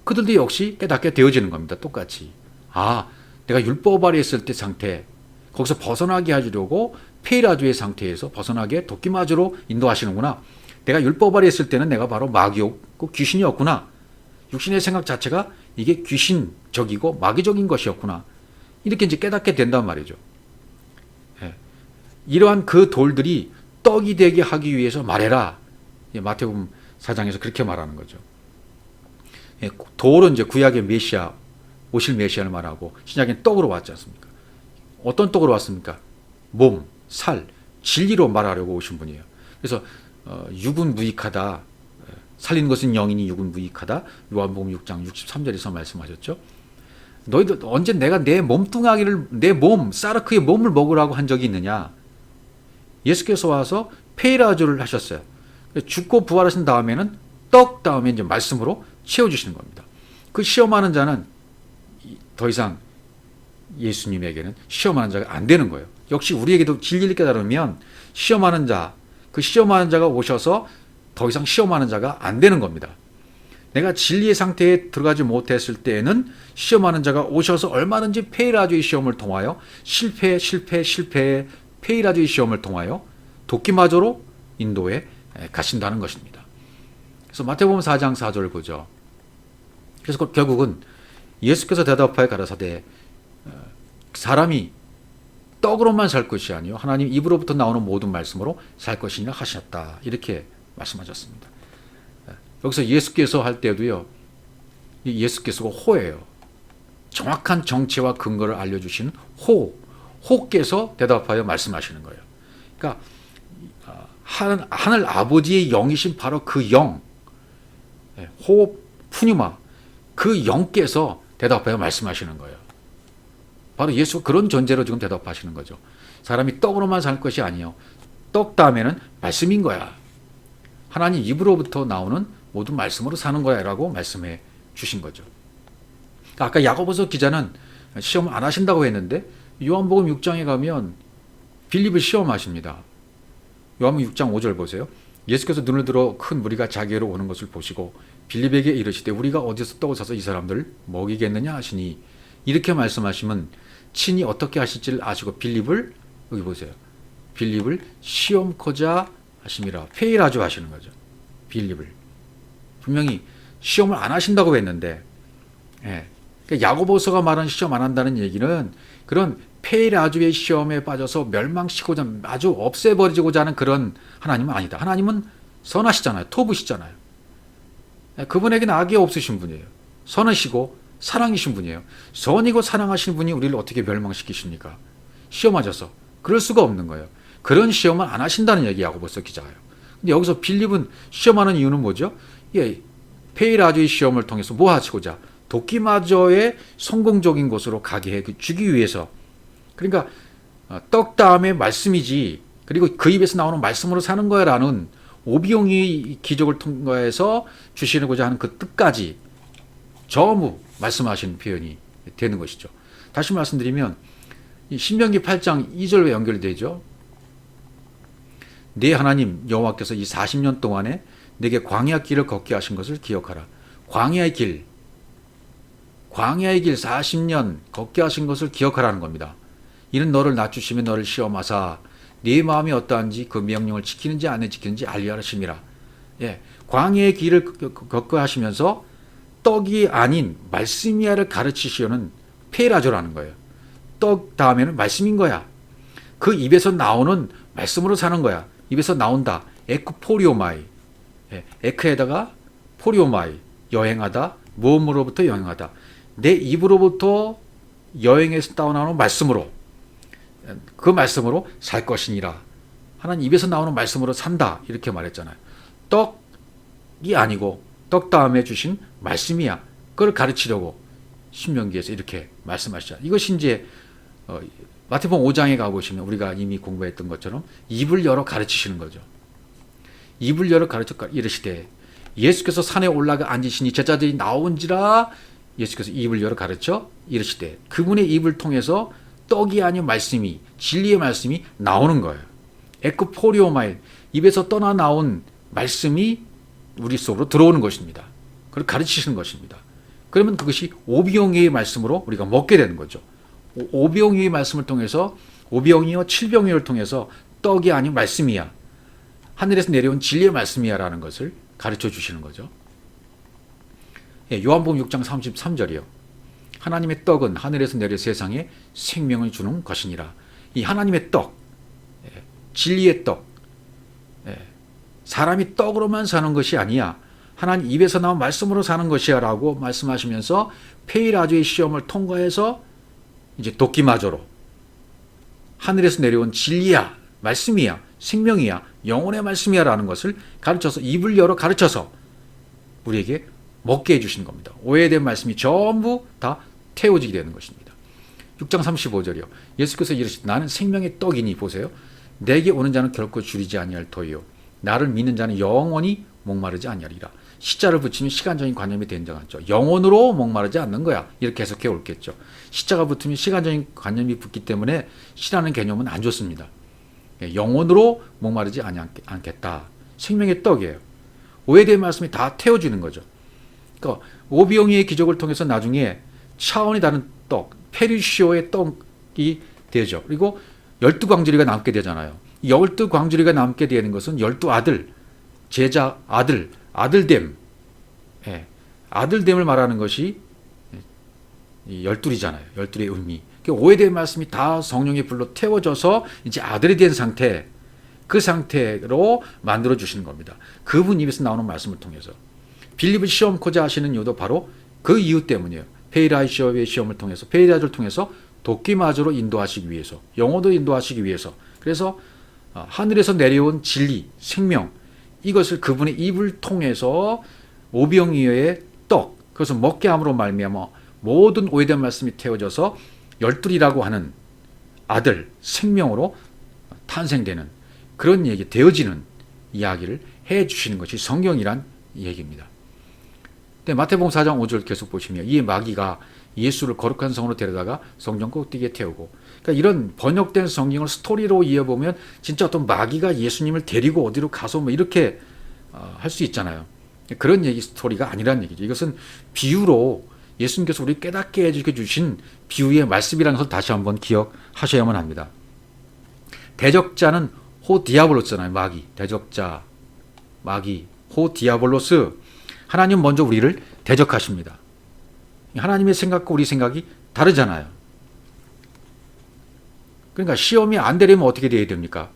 A: 그들도 역시 깨닫게 되어지는 겁니다. 똑같이. 아, 내가 율법 아래 있을 때 상태, 거기서 벗어나게 하려고 페이라조의 상태에서 벗어나게 도끼마저로 인도하시는구나. 내가 율법 아래 있을 때는 내가 바로 마귀였고 귀신이었구나. 육신의 생각 자체가 이게 귀신적이고 마귀적인 것이었구나. 이렇게 이제 깨닫게 된단 말이죠. 예. 이러한 그 돌들이 떡이 되게 하기 위해서 말해라. 예, 마태복음 4장에서 그렇게 말하는 거죠. 예, 돌은 이제 구약의 메시아, 오실 메시아를 말하고 신약엔 떡으로 왔지 않습니까? 어떤 떡으로 왔습니까? 몸, 살, 진리로 말하려고 오신 분이에요. 그래서 육은 무익하다. 살리는 것은 영이니 육은 무익하다. 요한복음 6장 63절에서 말씀하셨죠. 너희들 언제 내가 내 몸뚱아리를, 내 몸, 사르크의 몸을 먹으라고 한 적이 있느냐? 예수께서 와서 페이라조를 하셨어요. 죽고 부활하신 다음에는 떡 다음에 이제 말씀으로 채워주시는 겁니다. 그 시험하는 자는 더 이상 예수님에게는 시험하는 자가 안 되는 거예요. 역시 우리에게도 진리를 깨달으면 시험하는 자, 그 시험하는 자가 오셔서 더 이상 시험하는 자가 안 되는 겁니다. 내가 진리의 상태에 들어가지 못했을 때에는 시험하는 자가 오셔서 얼마든지 페이라주의 시험을 통하여 실패, 페이라주의 시험을 통하여 도끼마저로 인도에 가신다는 것입니다. 그래서 마태복음 4장 4절 보죠. 그래서 결국은 예수께서 대답하여 가라사대 사람이 떡으로만 살 것이 아니요 하나님 입으로부터 나오는 모든 말씀으로 살 것이니라 하셨다. 이렇게 말씀하셨습니다. 여기서 예수께서 할 때도요. 예수께서가 호예요. 정확한 정체와 근거를 알려주신 호께서 대답하여 말씀하시는 거예요. 그러니까 하늘 아버지의 영이신 바로 그 영, 호 푸뉴마, 그 영께서 대답하여 말씀하시는 거예요. 바로 예수가 그런 존재로 지금 대답하시는 거죠. 사람이 떡으로만 살 것이 아니요 떡 다음에는 말씀인 거야. 하나님 입으로부터 나오는 모든 말씀으로 사는 거야 라고 말씀해 주신 거죠. 아까 야고보서 기자는 시험 안 하신다고 했는데 요한복음 6장에 가면 빌립을 시험하십니다. 요한복음 6장 5절 보세요. 예수께서 눈을 들어 큰 무리가 자기로 오는 것을 보시고 빌립에게 이르시되 우리가 어디서 떡을 사서 이 사람들을 먹이겠느냐 하시니 이렇게 말씀하시면 친히 어떻게 하실지를 아시고 빌립을 여기 보세요. 빌립을 시험코자 하심이라 페이라주 하시는 거죠. 빌립을 분명히 시험을 안 하신다고 했는데 그러니까 야고보서가 말하는 시험 안 한다는 얘기는 그런 페이라주의 시험에 빠져서 멸망시키고자 아주 없애버리고자 하는 그런 하나님은 아니다. 하나님은 선하시잖아요. 토부시잖아요. 그분에게는 악이 없으신 분이에요. 선하시고 사랑이신 분이에요. 선이고 사랑하시는 분이 우리를 어떻게 멸망시키십니까? 시험하셔서. 그럴 수가 없는 거예요. 그런 시험을 안 하신다는 얘기 야고보서 기자예요. 근데 여기서 빌립은 시험하는 이유는 뭐죠? 페이라주의 시험을 통해서 뭐 하시고자? 도끼마저의 성공적인 곳으로 가게 해 주기 위해서. 그러니까 떡 다음에 말씀이지 그리고 그 입에서 나오는 말씀으로 사는 거야라는 오비용의 기적을 통과해서 주시고자 하는 그 뜻까지 전부 말씀하신 표현이 되는 것이죠. 다시 말씀드리면 신명기 8장 2절과 연결되죠. 네 하나님 여호와께서 이 40년 동안에 내게 광야 길을 걷게 하신 것을 기억하라. 광야의 길 40년 걷게 하신 것을 기억하라는 겁니다. 이는 너를 낮추시며 너를 시험하사 네 마음이 어떠한지 그 명령을 지키는지 안 지키는지 알려 하심이라. 광야의 길을 걷게 하시면서 떡이 아닌 말씀이야를 가르치시려는 페이라조라는 거예요. 떡 다음에는 말씀인 거야. 그 입에서 나오는 말씀으로 사는 거야. 입에서 나온다. 에크포리오마이. 에크에다가 포리오마이. 여행하다. 모험으로부터 여행하다. 내 입으로부터 여행에서 나오는 말씀으로 그 말씀으로 살 것이니라. 하나님 입에서 나오는 말씀으로 산다. 이렇게 말했잖아요. 떡이 아니고 떡 다음에 주신 말씀이야. 그걸 가르치려고 신명기에서 이렇게 말씀하시죠. 이것이 이제 마태복음 5장에 가보시면 우리가 이미 공부했던 것처럼 입을 열어 가르치시는 거죠. 입을 열어 가르쳐 이르시되 예수께서 산에 올라가 앉으시니 제자들이 나온지라 예수께서 입을 열어 가르쳐 이르시되 그분의 입을 통해서 떡이 아닌 말씀이 진리의 말씀이 나오는 거예요. 에크포리오마이 입에서 떠나 나온 말씀이 우리 속으로 들어오는 것입니다. 그걸 가르치시는 것입니다. 그러면 그것이 오병이어의 말씀으로 우리가 먹게 되는 거죠. 오병이어의 말씀을 통해서 오병이어 칠병이어를 통해서 떡이 아닌 말씀이야. 하늘에서 내려온 진리의 말씀이야라는 것을 가르쳐 주시는 거죠. 요한복음 6장 33절이요. 하나님의 떡은 하늘에서 내려 세상에 생명을 주는 것이니라. 이 하나님의 떡, 진리의 떡, 사람이 떡으로만 사는 것이 아니야. 하나님 입에서 나온 말씀으로 사는 것이야 라고 말씀하시면서 페이라주의 시험을 통과해서 이제 도끼마저로 하늘에서 내려온 진리야, 말씀이야, 생명이야, 영혼의 말씀이야 라는 것을 가르쳐서 입을 열어 가르쳐서 우리에게 먹게 해주시는 겁니다. 오해된 말씀이 전부 다 태워지게 되는 것입니다. 6장 35절이요. 예수께서 이르시되 나는 생명의 떡이니 보세요. 내게 오는 자는 결코 줄이지 아니할 터이요 나를 믿는 자는 영원히 목마르지 아니하리라. 시자를 붙이면 시간적인 관념이 된장하죠. 영혼으로 목마르지 않는 거야. 이렇게 해석해 올겠죠. 시자가 붙으면 시간적인 관념이 붙기 때문에 시라는 개념은 안 좋습니다. 영혼으로 목마르지 않겠다. 생명의 떡이에요. 오해된 말씀이 다 태워주는 거죠. 그러니까 오병이의 기적을 통해서 나중에 차원이 다른 떡, 페르시오의 떡이 되죠. 그리고 12광주리가 남게 되잖아요. 12광주리가 남게 되는 것은 12아들, 제자 아들됨, 아들됨을 말하는 것이 열둘이잖아요. 열둘의 의미. 오해된 말씀이 다 성령의 불로 태워져서 이제 아들이 된 상태, 그 상태로 만들어 주시는 겁니다. 그분 입에서 나오는 말씀을 통해서. 빌립을 시험코자 하시는 이유도 바로 그 이유 때문이에요. 페이라이시오의 시험을 통해서, 페이라이를 통해서 도끼마저로 인도하시기 위해서, 영어도 인도하시기 위해서. 그래서 하늘에서 내려온 진리, 생명, 이것을 그분의 입을 통해서 오병이어의 떡, 그것을 먹게 함으로 말미암아 모든 오해된 말씀이 태워져서 열둘이라고 하는 아들, 생명으로 탄생되는 그런 얘기, 되어지는 이야기를 해 주시는 것이 성경이란 얘기입니다. 근데 마태복음 4장 5절 계속 보시면 이 마귀가 예수를 거룩한 성으로 데려다가 성전 꼭대기에 태우고, 그러니까 이런 번역된 성경을 스토리로 이어보면 진짜 어떤 마귀가 예수님을 데리고 어디로 가서 뭐 이렇게 할 수 있잖아요. 그런 얘기 스토리가 아니란 얘기죠. 이것은 비유로 예수님께서 우리 깨닫게 해주신 비유의 말씀이라는 것을 다시 한번 기억하셔야만 합니다. 대적자는 호 디아볼로스잖아요. 마귀, 대적자, 마귀, 호 디아볼로스. 하나님 먼저 우리를 대적하십니다. 하나님의 생각과 우리 생각이 다르잖아요. 그러니까 시험이 안 되려면 어떻게 돼야 됩니까?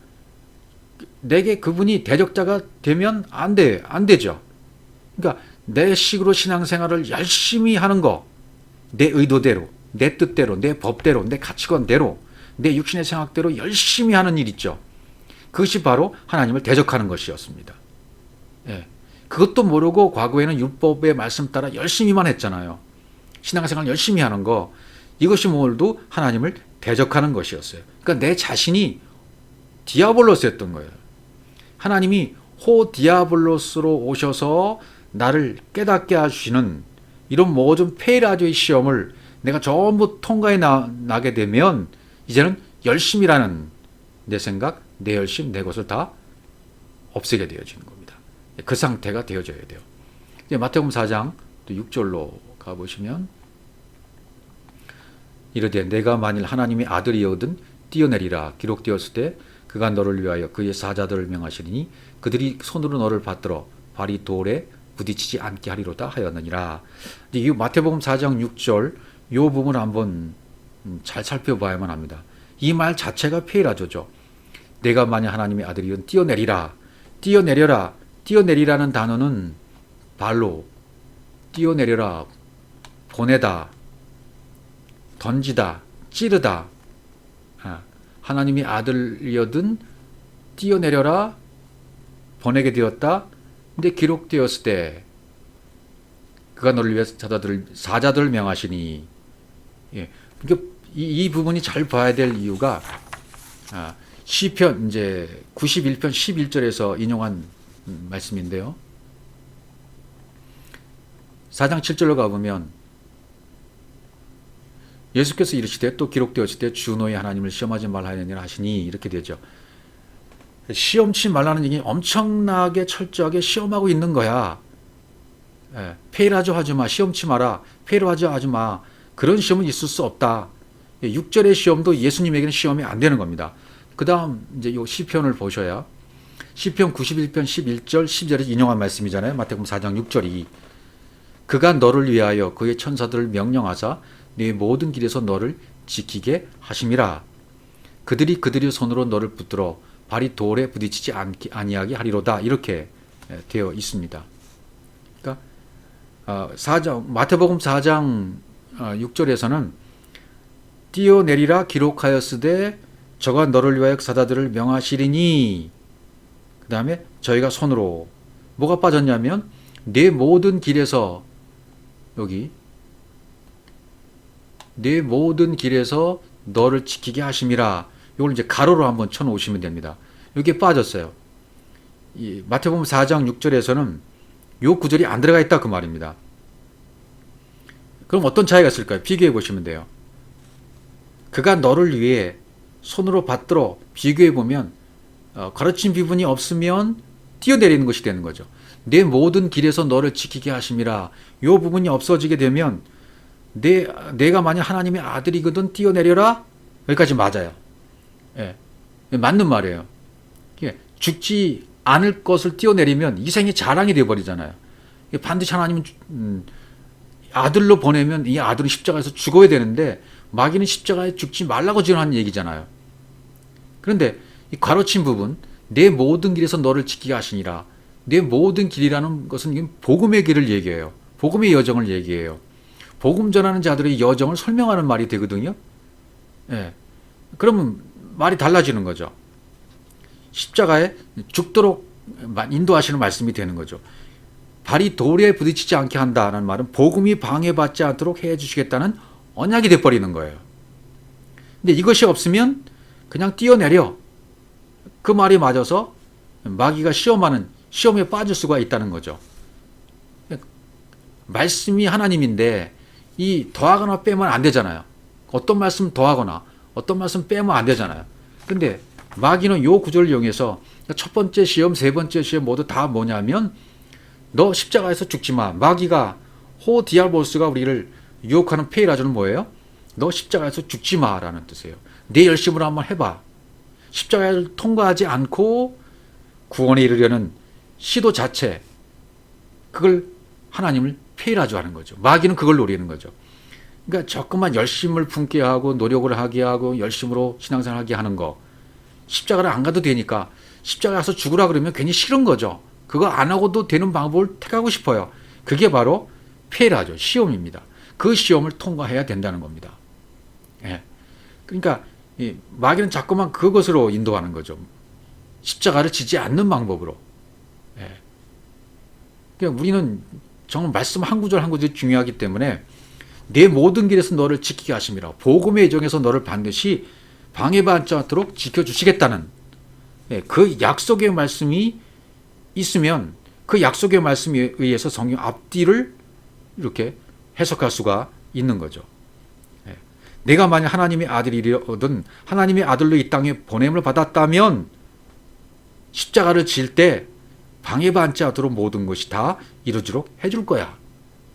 A: 내게 그분이 대적자가 되면 안 되죠. 그러니까 내 식으로 신앙생활을 열심히 하는 거, 내 의도대로, 내 뜻대로, 내 법대로, 내 가치관대로, 내 육신의 생각대로 열심히 하는 일 있죠. 그것이 바로 하나님을 대적하는 것이었습니다. 그것도 모르고 과거에는 율법의 말씀 따라 열심히만 했잖아요. 신앙생활 열심히 하는 거, 이것이 모두 하나님을 대적하는 것이었어요. 그러니까 내 자신이 디아볼로스였던 거예요. 하나님이 호 디아볼로스로 오셔서 나를 깨닫게 하시는 이런 모든 페이라조의 시험을 내가 전부 통과해 나게 되면 이제는 열심이라는 내 생각, 내 열심, 내 것을 다 없애게 되어지는 겁니다. 그 상태가 되어져야 돼요. 이제 마태복음 4장 6절로 가보시면 이르되 내가 만일 하나님의 아들이거든 뛰어내리라 기록되었을 때 그가 너를 위하여 그의 사자들을 명하시리니 그들이 손으로 너를 받들어 발이 돌에 부딪히지 않게 하리로다 하였느니라. 이 마태복음 4장 6절 이 부분을 한번 잘 살펴봐야만 합니다. 이 말 자체가 페이라조죠. 내가 만약 하나님의 아들이면 뛰어내리라. 뛰어내려라. 뛰어내리라는 단어는 발로 뛰어내려라. 보내다. 던지다. 찌르다. 하나님의 아들이거든 뛰어내려라. 보내게 되었다. 근데 기록되었을 때 그가 너를 위해서 사자들을 명하시니. 그러니까 이 부분이 잘 봐야 될 이유가 시편 이제 91편 11절에서 인용한 말씀인데요. 4장 7절로 가보면 예수께서 이르시되 또 기록되었을 때 주 너희 하나님을 시험하지 말하느니라 하시니 이렇게 되죠. 시험치 말라는 얘기 엄청나게 철저하게 시험하고 있는 거야. 페일하죠 하지 마. 시험치 마라. 페일하죠 하지 마. 그런 시험은 있을 수 없다. 6절의 시험도 예수님에게는 시험이 안 되는 겁니다. 그 다음 이제 이 시편을 보셔야 시편 91편 11절 10절에 인용한 말씀이잖아요. 마태복음 4장 6절이 그가 너를 위하여 그의 천사들을 명령하사 네 모든 길에서 너를 지키게 하심이라. 그들이 손으로 너를 붙들어 발이 돌에 부딪히지 아니하게 하리로다. 이렇게 되어 있습니다. 그러니까 마태복음 4장 6절에서는 뛰어내리라 기록하였으되 저가 너를 위하여 사자들을 명하시리니, 그 다음에 저희가 손으로 뭐가 빠졌냐면 내 모든 길에서, 여기 내 모든 길에서 너를 지키게 하심이라. 이걸 이제 가로로 한번 쳐놓으시면 됩니다. 이게 빠졌어요. 이 마태복음 4장 6절에서는 요 구절이 안 들어가 있다 그 말입니다. 그럼 어떤 차이가 있을까요? 비교해 보시면 돼요. 그가 너를 위해 손으로 받들어 비교해 보면 가르친 부분이 없으면 뛰어내리는 것이 되는 거죠. 내 모든 길에서 너를 지키게 하심이라. 요 부분이 없어지게 되면 내가 만약 하나님의 아들이거든 뛰어내려라. 여기까지 맞아요. 예, 맞는 말이에요. 죽지 않을 것을 뛰어내리면 이생의 자랑이 되어버리잖아요. 반드시 하나님은 아들로 보내면 이 아들은 십자가에서 죽어야 되는데 마귀는 십자가에 죽지 말라고 지금 하는 얘기잖아요. 그런데 이 가로친 부분, 내 모든 길에서 너를 지키게 하시니라. 내 모든 길이라는 것은 복음의 길을 얘기해요. 복음의 여정을 얘기해요. 복음 전하는 자들의 여정을 설명하는 말이 되거든요. 예. 그러면 말이 달라지는 거죠. 십자가에 죽도록 인도하시는 말씀이 되는 거죠. 발이 돌에 부딪히지 않게 한다는 말은 복음이 방해받지 않도록 해주시겠다는 언약이 돼버리는 거예요. 근데 이것이 없으면 그냥 뛰어내려. 그 말이 맞아서 마귀가 시험에 빠질 수가 있다는 거죠. 말씀이 하나님인데 이 더하거나 빼면 안 되잖아요. 어떤 말씀 더하거나 어떤 말씀 빼면 안 되잖아요. 근데 마귀는 요 구절을 이용해서 첫 번째 시험, 세 번째 시험 모두 다 뭐냐면 너 십자가에서 죽지 마. 마귀가 디아볼스가 우리를 유혹하는 페이라조는 뭐예요? 너 십자가에서 죽지 마라는 뜻이에요. 내 열심으로 한번 해봐. 십자가를 통과하지 않고 구원에 이르려는 시도 자체, 그걸 하나님을 페이라조 하는 거죠. 마귀는 그걸 노리는 거죠. 그러니까 조금만 열심을 품게 하고 노력을 하게 하고 열심으로 신앙생활 하게 하는 거, 십자가를 안 가도 되니까 십자가 가서 죽으라 그러면 괜히 싫은 거죠. 그거 안 하고도 되는 방법을 택하고 싶어요. 그게 바로 페이라죠. 시험입니다. 그 시험을 통과해야 된다는 겁니다. 예. 그러니까 마귀는 자꾸만 그것으로 인도하는 거죠. 십자가를 지지 않는 방법으로. 예. 그러니까 우리는 정말 말씀 한 구절 한 구절이 중요하기 때문에 내 모든 길에서 너를 지키게 하심이라. 복음의 여정에서 너를 반드시 방해받지 않도록 지켜주시겠다는 그 약속의 말씀이 있으면 그 약속의 말씀에 의해서 성경 앞뒤를 이렇게 해석할 수가 있는 거죠. 내가 만약 하나님의 아들이거든 하나님의 아들로 이 땅에 보냄을 받았다면 십자가를 질 때 방해받지 않도록 모든 것이 다 이루어지도록 해줄 거야.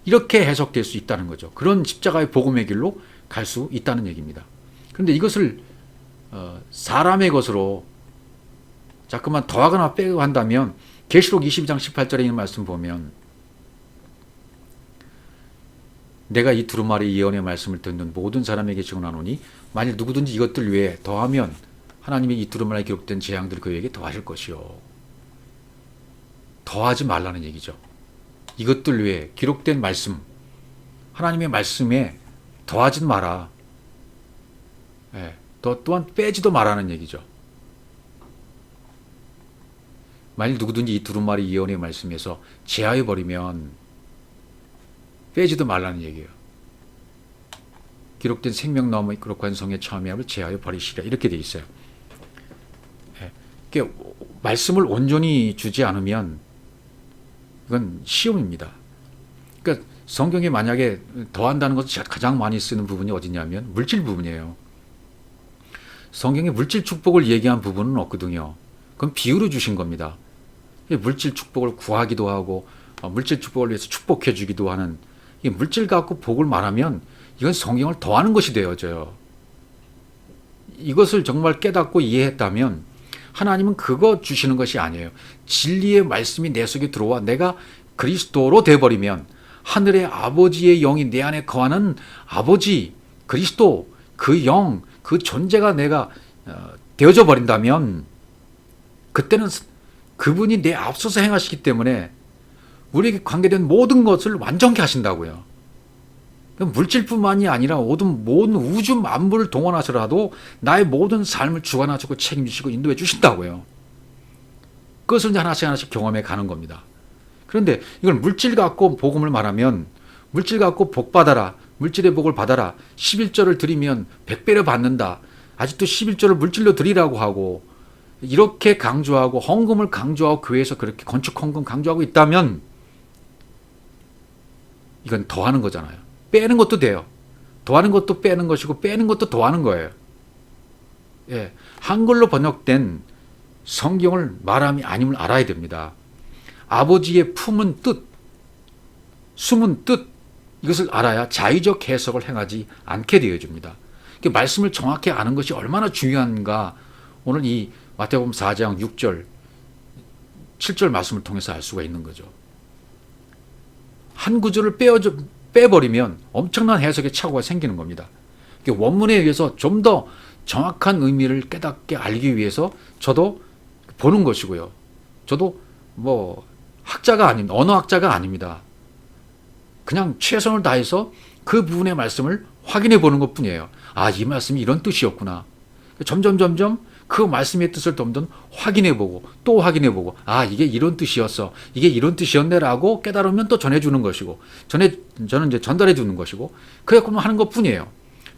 A: 이렇게 해석될 수 있다는 거죠. 그런 십자가의 복음의 길로 갈 수 있다는 얘기입니다. 그런데 이것을 사람의 것으로 자꾸만 더하거나 빼고 한다면 계시록 22장 18절에 있는 말씀 보면 내가 이 두루마리 예언의 말씀을 듣는 모든 사람에게 증언하노니 만일 누구든지 이것들 외에 더하면 하나님이 이 두루마리에 기록된 재앙들을 그에게 더하실 것이요. 더하지 말라는 얘기죠. 이것들 외에 기록된 말씀, 하나님의 말씀에 더하지 마라. 또한 빼지도 말라는 얘기죠. 만일 누구든지 이 두루마리 예언의 말씀에서 제하여 버리면 빼지도 말라는 얘기예요. 기록된 생명나무의 거룩한 성의 참여함을 제하여 버리시라 이렇게 돼 있어요. 그러니까 말씀을 온전히 주지 않으면 이건 시험입니다. 그러니까 성경에 만약에 더한다는 것을 가장 많이 쓰는 부분이 어디냐면 물질 부분이에요. 성경에 물질 축복을 얘기한 부분은 없거든요. 그건 비유로 주신 겁니다. 물질 축복을 구하기도 하고 물질 축복을 위해서 축복해 주기도 하는 이 물질 갖고 복을 말하면 이건 성경을 더하는 것이 되어져요. 이것을 정말 깨닫고 이해했다면 하나님은 그거 주시는 것이 아니에요. 진리의 말씀이 내 속에 들어와 내가 그리스도로 돼버리면 하늘의 아버지의 영이 내 안에 거하는 아버지 그리스도 그 영, 그 존재가 내가 되어져 버린다면 그때는 그분이 내 앞서서 행하시기 때문에 우리에게 관계된 모든 것을 완전케 하신다고요. 물질뿐만이 아니라 모든 우주 만물을 동원하셔라도 나의 모든 삶을 주관하시고 책임지시고 인도해 주신다고요. 그것을 이제 하나씩 경험해 가는 겁니다. 그런데 이걸 물질 갖고 복음을 말하면 물질 갖고 복 받아라. 물질의 복을 받아라. 11조를 드리면 100배를 받는다. 아직도 11조를 물질로 드리라고 하고 이렇게 강조하고 헌금을 강조하고 교회에서 그렇게 건축 헌금 강조하고 있다면 이건 더하는 거잖아요. 빼는 것도 돼요. 더하는 것도 빼는 것이고 빼는 것도 더하는 거예요. 예, 한글로 번역된 성경을 말함이 아님을 알아야 됩니다. 아버지의 품은 뜻, 숨은 뜻, 이것을 알아야 자의적 해석을 행하지 않게 되어집니다. 말씀을 정확히 아는 것이 얼마나 중요한가 오늘 이 마태복음 4장 6절, 7절 말씀을 통해서 알 수가 있는 거죠. 한 구절을 빼버리면 엄청난 해석의 착오가 생기는 겁니다. 원문에 의해서 좀 더 정확한 의미를 깨닫게 알기 위해서 저도 보는 것이고요. 저도 뭐 학자가 아닙니다. 언어학자가 아닙니다. 그냥 최선을 다해서 그 부분의 말씀을 확인해 보는 것 뿐이에요. 아, 이 말씀이 이런 뜻이었구나. 점점 그 말씀의 뜻을 점점 확인해 보고 또 확인해 보고, 아, 이게 이런 뜻이었어. 이게 이런 뜻이었네라고 깨달으면 또 전해주는 것이고, 저는 이제 전달해 주는 것이고, 그래서 하는 것 뿐이에요.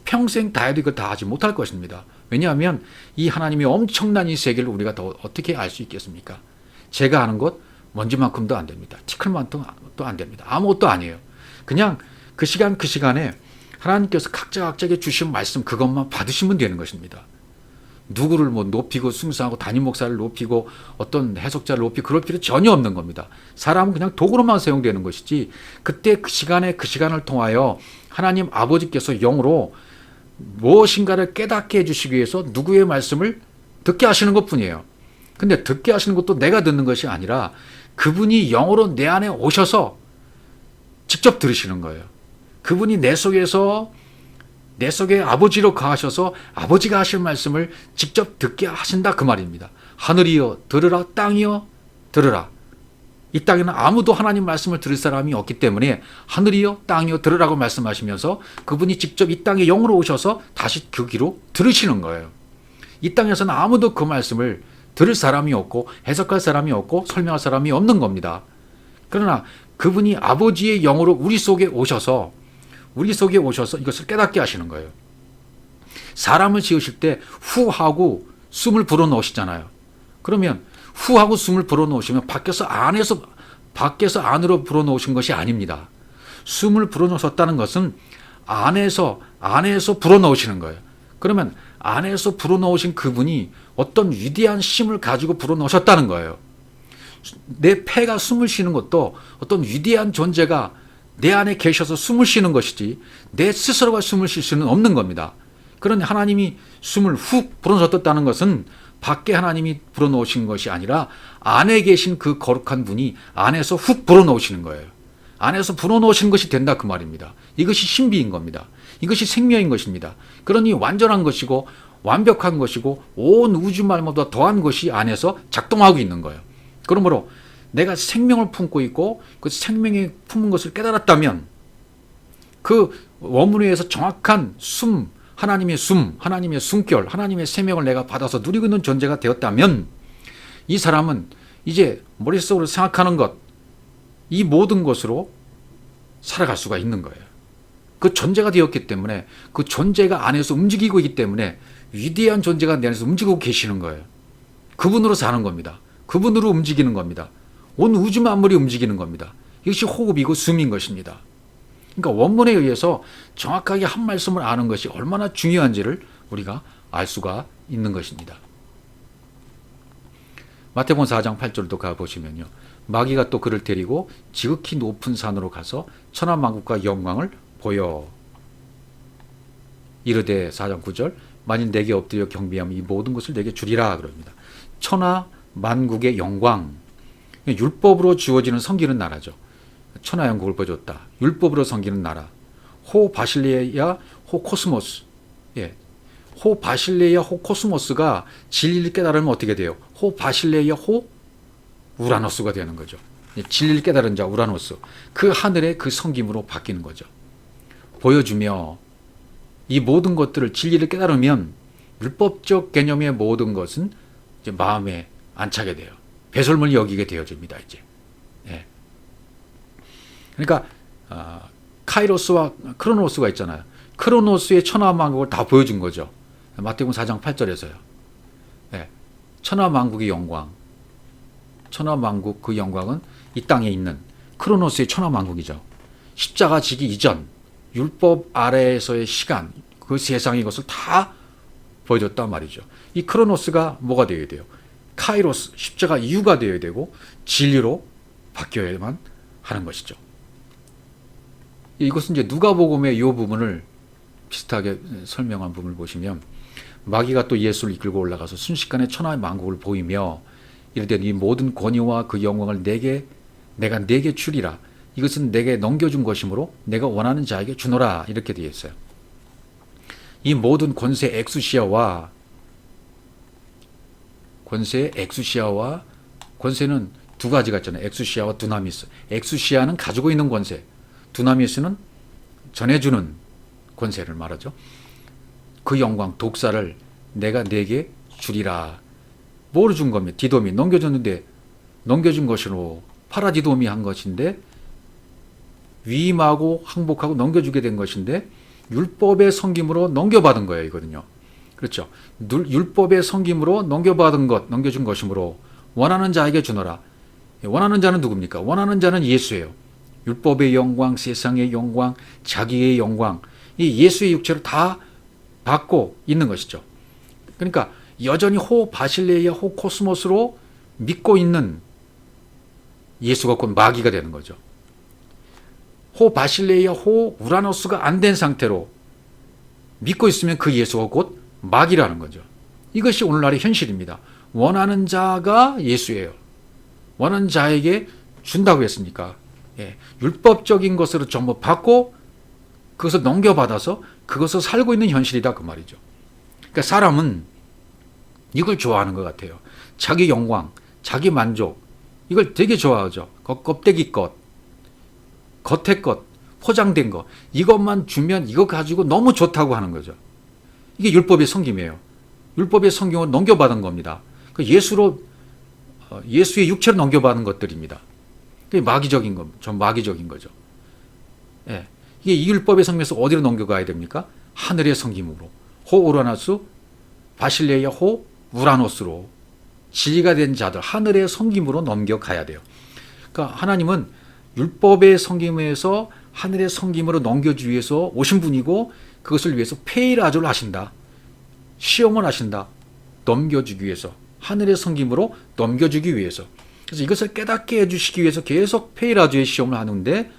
A: 평생 다 해도 이걸 다 하지 못할 것입니다. 왜냐하면 이 하나님의 엄청난 이 세계를 우리가 더 어떻게 알 수 있겠습니까? 제가 아는 것 먼지만큼도 안 됩니다. 티끌만큼도 안 됩니다. 아무것도 아니에요. 그냥 그 시간에 하나님께서 각자에게 주신 말씀 그것만 받으시면 되는 것입니다. 누구를 뭐 높이고 숭상하고 담임 목사를 높이고 어떤 해석자를 높이고 그럴 필요 전혀 없는 겁니다. 사람은 그냥 도구로만 사용되는 것이지, 그때 그 시간을 통하여 하나님 아버지께서 영으로 무엇인가를 깨닫게 해주시기 위해서 누구의 말씀을 듣게 하시는 것뿐이에요. 근데 듣게 하시는 것도 내가 듣는 것이 아니라 그분이 영으로 내 안에 오셔서 직접 들으시는 거예요. 그분이 내 속에 아버지로 거하셔서 아버지가 하실 말씀을 직접 듣게 하신다, 그 말입니다. 하늘이여 들으라, 땅이여 들으라. 이 땅에는 아무도 하나님 말씀을 들을 사람이 없기 때문에 하늘이여 땅이여 들으라고 말씀하시면서 그분이 직접 이 땅에 영으로 오셔서 다시 그 귀로 들으시는 거예요. 이 땅에서는 아무도 그 말씀을 들을 사람이 없고 해석할 사람이 없고 설명할 사람이 없는 겁니다. 그러나 그분이 아버지의 영으로 우리 속에 오셔서 이것을 깨닫게 하시는 거예요. 사람을 지으실 때 후하고 숨을 불어넣으시잖아요. 그러면 후하고 숨을 불어넣으시면 밖에서 안으로 불어넣으신 것이 아닙니다. 숨을 불어넣으셨다는 것은 안에서 불어넣으시는 거예요. 그러면 안에서 불어넣으신 그분이 어떤 위대한 힘을 가지고 불어넣으셨다는 거예요. 내 폐가 숨을 쉬는 것도 어떤 위대한 존재가 내 안에 계셔서 숨을 쉬는 것이지 내 스스로가 숨을 쉴 수는 없는 겁니다. 그런데 하나님이 숨을 훅 불어넣었다는 것은 밖에 하나님이 불어넣으신 것이 아니라 안에 계신 그 거룩한 분이 안에서 훅 불어넣으시는 거예요. 안에서 불어넣으시는 것이 된다, 그 말입니다. 이것이 신비인 겁니다. 이것이 생명인 것입니다. 그러니 완전한 것이고 완벽한 것이고 온 우주 말보다 더한 것이 안에서 작동하고 있는 거예요. 그러므로 내가 생명을 품고 있고 그 생명이 품은 것을 깨달았다면 그 원문에서 정확한 하나님의 숨결, 하나님의 생명을 내가 받아서 누리고 있는 존재가 되었다면 이 사람은 이제 머릿속으로 생각하는 것, 이 모든 것으로 살아갈 수가 있는 거예요. 그 존재가 되었기 때문에, 그 존재가 안에서 움직이고 있기 때문에 위대한 존재가 내 안에서 움직이고 계시는 거예요. 그분으로 사는 겁니다. 그분으로 움직이는 겁니다. 온 우주 만물이 움직이는 겁니다. 이것이 호흡이고 숨인 것입니다. 그러니까 원문에 의해서 정확하게 한 말씀을 아는 것이 얼마나 중요한지를 우리가 알 수가 있는 것입니다. 마태복음 4장 8절도 가보시면요. 마귀가 또 그를 데리고 지극히 높은 산으로 가서 천하만국과 영광을 보여 이르되 4장 9절 만일 내게 엎드려 경배하면 이 모든 것을 내게 주리라 그럽니다. 천하만국의 영광, 율법으로 주어지는 섬기는 나라죠. 천하영국을 보여줬다. 율법으로 섬기는 나라. 호 바실레야 호 코스모스. 예. 호 바실레야 호 코스모스가 진리를 깨달으면 어떻게 돼요? 호 바실레야 호 우라노스가 되는 거죠. 진리를 깨달은 자 우라노스. 그 하늘의 그 섬김으로 바뀌는 거죠. 보여주며 이 모든 것들을 진리를 깨달으면 율법적 개념의 모든 것은 이제 마음에 안 차게 돼요. 배설물이 여기게 되어집니다. 이제. 예. 그러니까 카이로스와 크로노스가 있잖아요. 크로노스의 천하만국을 다 보여준 거죠. 마태복음 4장 8절에서요. 예. 천하만국의 영광, 천하만국 그 영광은 이 땅에 있는 크로노스의 천하만국이죠. 십자가 지기 이전 율법 아래에서의 시간, 그 세상의 것을 다 보여줬단 말이죠. 이 크로노스가 뭐가 되어야 돼요? 카이로스, 십자가 이유가 되어야 되고 진리로 바뀌어야만 하는 것이죠. 이것은 이제 누가복음의 이 부분을 비슷하게 설명한 부분을 보시면, 마귀가 또 예수를 이끌고 올라가서 순식간에 천하의 만국을 보이며 이르되 이 모든 권위와 그 영광을 내가 네게 주리라. 이것은 내게 넘겨준 것이므로 내가 원하는 자에게 주노라. 이렇게 되어 있어요. 이 모든 권세의 엑수시아와 권세는 두 가지가 있잖아요. 엑수시아와 두나미스. 엑수시아는 가지고 있는 권세, 두나미스는 전해주는 권세를 말하죠. 그 영광, 독사를 내가 네게 주리라. 뭐를 준 겁니까? 디돔이 넘겨줬는데, 넘겨준 것으로 파라디돔이 한 것인데, 위임하고 항복하고 넘겨주게 된 것인데, 율법의 섬김으로 넘겨받은 거예요, 이거든요. 그렇죠. 율법의 섬김으로 넘겨준 것이므로 원하는 자에게 주노라. 원하는 자는 누굽니까? 원하는 자는 예수예요. 율법의 영광, 세상의 영광, 자기의 영광, 이 예수의 육체로 다 받고 있는 것이죠. 그러니까 여전히 호 바실레이아, 호 코스모스로 믿고 있는 예수가 곧 마귀가 되는 거죠. 호 바실레이아, 호 우라노스가 안 된 상태로 믿고 있으면 그 예수가 곧 마귀라는 거죠. 이것이 오늘날의 현실입니다. 원하는 자가 예수예요. 원하는 자에게 준다고 했으니까, 율법적인 것으로 전부 받고 그것을 넘겨받아서 그것을 살고 있는 현실이다, 그 말이죠. 그러니까 사람은 이걸 좋아하는 것 같아요. 자기 영광, 자기 만족, 이걸 되게 좋아하죠. 껍데기 것, 겉에 것, 포장된 것, 이것만 주면 이거 가지고 너무 좋다고 하는 거죠. 이게 율법의 섬김이에요. 율법의 섬김을 넘겨받은 겁니다. 예수의 육체로 넘겨받은 것들입니다. 그게 마귀적인 거, 전 마귀적인 거죠. 이게 이 율법의 섬김에서 어디로 넘겨가야 됩니까? 하늘의 섬김으로. 호 우라노스, 바실레이아 호 우라노스로 진리가 된 자들, 하늘의 섬김으로 넘겨가야 돼요. 그러니까 하나님은 율법의 섬김에서 하늘의 섬김으로 넘겨주기 위해서 오신 분이고, 그것을 위해서 페이라조를 하신다. 시험을 하신다. 넘겨주기 위해서. 하늘의 섬김으로 넘겨주기 위해서. 그래서 이것을 깨닫게 해주시기 위해서 계속 페이라조의 시험을 하는데,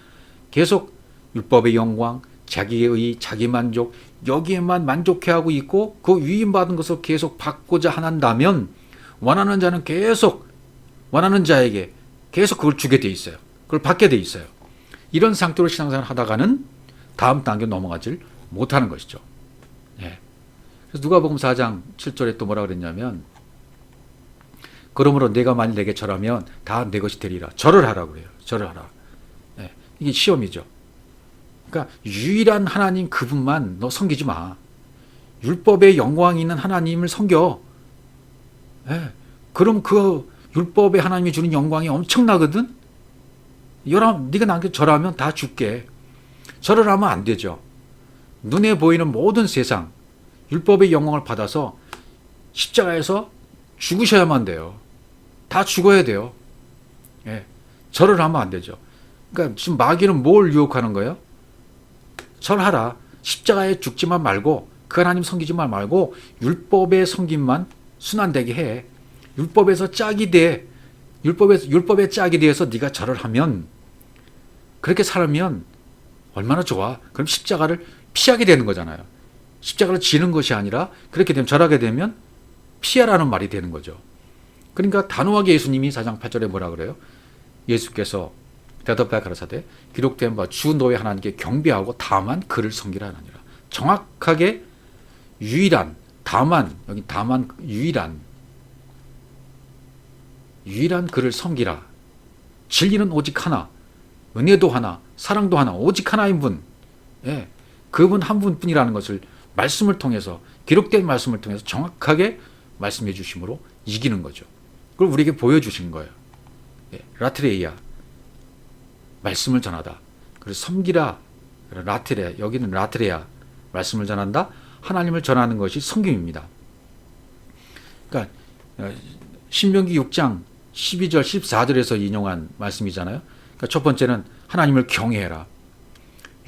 A: 계속 율법의 영광, 자기의 의, 자기 만족, 여기에만 만족해하고 있고 그 위임받은 것을 계속 받고자 한다면 원하는 자는 계속 원하는 자에게 계속 그걸 주게 돼 있어요. 그걸 받게 돼 있어요. 이런 상태로 신앙생활을 하다가는 다음 단계 넘어가질 못하는 것이죠. 그래서 누가복음 4장 7절에 또 뭐라 그랬냐면, 그러므로 내가 만일 내게 절하면 다 내 것이 되리라. 절을 하라고 그래요. 절을 하라. 이게 시험이죠. 그러니까 유일한 하나님 그분만 너 섬기지 마. 율법의 영광이 있는 하나님을 섬겨. 그럼 그 율법의 하나님이 주는 영광이 엄청나거든. 네가 나한테 절하면 다 줄게. 절을 하면 안 되죠. 눈에 보이는 모든 세상 율법의 영광을 받아서 십자가에서 죽으셔야만 돼요. 다 죽어야 돼요. 절을 하면 안 되죠. 그러니까 지금 마귀는 뭘 유혹하는 거예요? 절하라. 십자가에 죽지만 말고 그 하나님 섬기지만 말고 율법의 섬김만 순환되게 해. 율법에서 짝이 돼. 율법의 짝이 돼서 네가 절을 하면, 그렇게 살면 얼마나 좋아. 그럼 십자가를 피하게 되는 거잖아요. 십자가를 지는 것이 아니라 그렇게 되면, 절하게 되면 피하라는 말이 되는 거죠. 그러니까 단호하게 예수님이 4장 8절에 뭐라 그래요? 예수께서 대답하여 가라사대 기록된 바 주 너의 하나님께 경배하고 다만 그를 섬기라 하느니라. 정확하게 유일한, 다만, 여기 다만 유일한 그를 섬기라. 진리는 오직 하나, 은혜도 하나, 사랑도 하나, 오직 하나인 분. 그분 한 분뿐이라는 것을 말씀을 통해서, 기록된 말씀을 통해서 정확하게 말씀해 주심으로 이기는 거죠. 그걸 우리에게 보여주신 거예요. 라트레이아, 말씀을 전하다. 그래서 섬기라, 라트레, 여기는 라트레아, 말씀을 전한다. 하나님을 전하는 것이 섬김입니다. 그러니까 신명기 6장 12절 14절에서 인용한 말씀이잖아요. 그러니까 첫 번째는 하나님을 경외해라.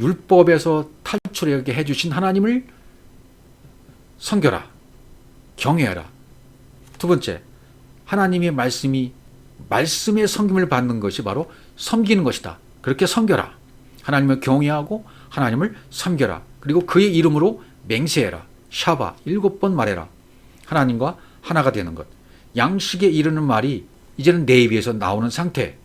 A: 율법에서 탈출하게 해주신 하나님을 섬겨라. 경외해라. 두 번째, 하나님의 말씀의 섬김을 받는 것이 바로 섬기는 것이다. 그렇게 섬겨라. 하나님을 경외하고 하나님을 섬겨라. 그리고 그의 이름으로 맹세해라. 샤바 7번 말해라. 하나님과 하나가 되는 것. 양식에 이르는 말이 이제는 내 입에서 나오는 상태.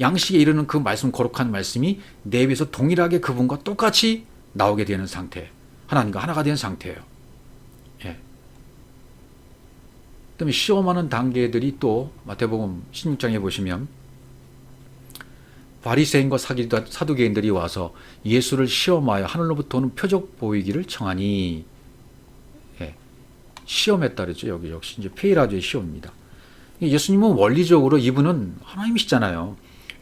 A: 양식에 이르는 그 말씀, 거룩한 말씀이 내 입에서 동일하게 그분과 똑같이 나오게 되는 상태. 하나님과 하나가 된 상태예요. 예. 그다음에 시험하는 단계들이 또 마태복음 16장에 보시면 바리새인과 사두개인들이 와서 예수를 시험하여 하늘로부터 오는 표적 보이기를 청하니, 예. 시험했다 그랬죠. 여기 역시 이제 페이라조의 시험입니다. 예수님은 원리적으로 이분은 하나님이시잖아요.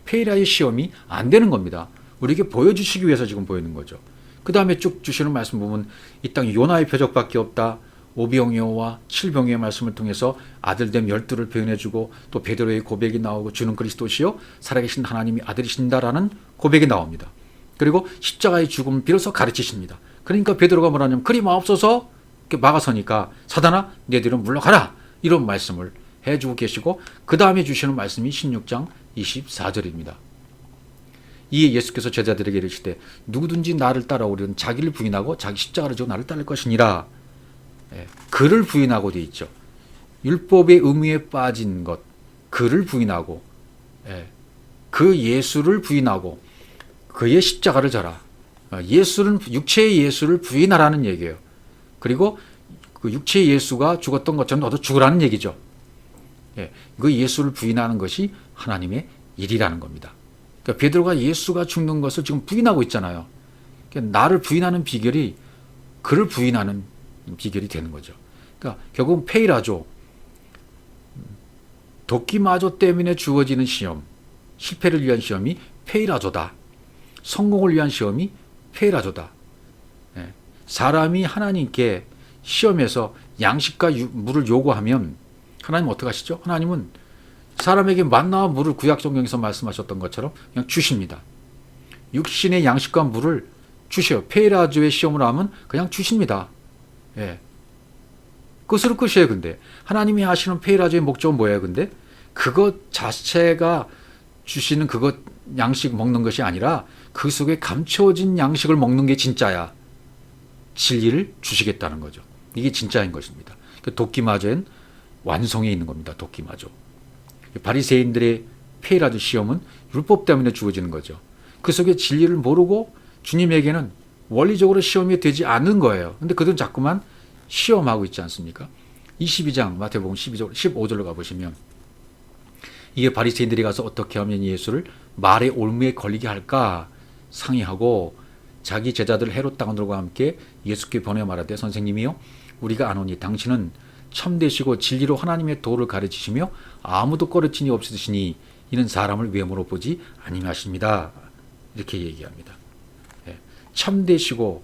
A: 페이라의 시험이 안 되는 겁니다. 우리에게 보여주시기 위해서 지금 보이는 거죠. 그 다음에 쭉 주시는 말씀 보면 이 땅에 요나의 표적밖에 없다. 오병이어와 칠병이어의 말씀을 통해서 아들됨 12를 표현해주고 또 베드로의 고백이 나오고 주는 그리스도시요 살아계신 하나님이 아들이신다라는 고백이 나옵니다. 그리고 십자가의 죽음을 비로소 가르치십니다. 그러니까 베드로가 뭐라냐면 그리 마옵소서 이렇게 막아서니까 사단아 내 뒤로 물러가라 이런 말씀을 해주고 계시고 그 다음에 주시는 말씀이 16장 24절입니다. 이에 예수께서 제자들에게 이르시되 누구든지 나를 따라오려는 자기를 부인하고 자기 십자가를 지고 나를 따를 것이니라. 예, 그를 부인하고 되어 있죠. 율법의 의무에 빠진 것, 그를 부인하고, 예, 그 예수를 부인하고 그의 십자가를 져라. 예수는 육체의 예수를 부인하라는 얘기예요. 그리고 그 육체의 예수가 죽었던 것처럼 너도 죽으라는 얘기죠. 예, 그 예수를 부인하는 것이 하나님의 일이라는 겁니다. 그러니까 베드로가 예수가 죽는 것을 지금 부인하고 있잖아요. 그러니까 나를 부인하는 비결이 그를 부인하는 비결이 되는 거죠. 그러니까 결국은 페이라조, 도끼마조 때문에 주어지는 시험, 실패를 위한 시험이 페이라조다. 성공을 위한 시험이 페이라조다. 예, 사람이 하나님께 시험에서 양식과 물을 요구하면 하나님 어떻게 하시죠? 하나님은 사람에게 만나와 물을 구약성경에서 말씀하셨던 것처럼 그냥 주십니다. 육신의 양식과 물을 주셔요. 페이라조의 시험을 하면 그냥 주십니다. 예. 끝으로 끝이에요. 근데 하나님이 하시는 페이라조의 목적은 뭐예요? 근데 그것 자체가 주시는 그것 양식 먹는 것이 아니라 그 속에 감춰진 양식을 먹는 게 진짜야. 진리를 주시겠다는 거죠. 이게 진짜인 것입니다. 도끼마저엔 완성해 있는 겁니다. 도끼마저. 바리새인들의 페이라조 시험은 율법 때문에 주어지는 거죠. 그 속에 진리를 모르고 주님에게는 원리적으로 시험이 되지 않는 거예요. 근데 그들은 자꾸만 시험하고 있지 않습니까? 22장 마태복음 15절로 가보시면 이게 바리새인들이 가서 어떻게 하면 예수를 말의 올무에 걸리게 할까 상의하고 자기 제자들 헤롯 당원들과 함께 예수께 보내 말하되 선생님이요 우리가 아노니 당신은 참되시고 진리로 하나님의 도를 가르치시며 아무도 꺼려짐이 없으시니 이는 사람을 외모로 보지 아니하십니다. 이렇게 얘기합니다. 예. 참되시고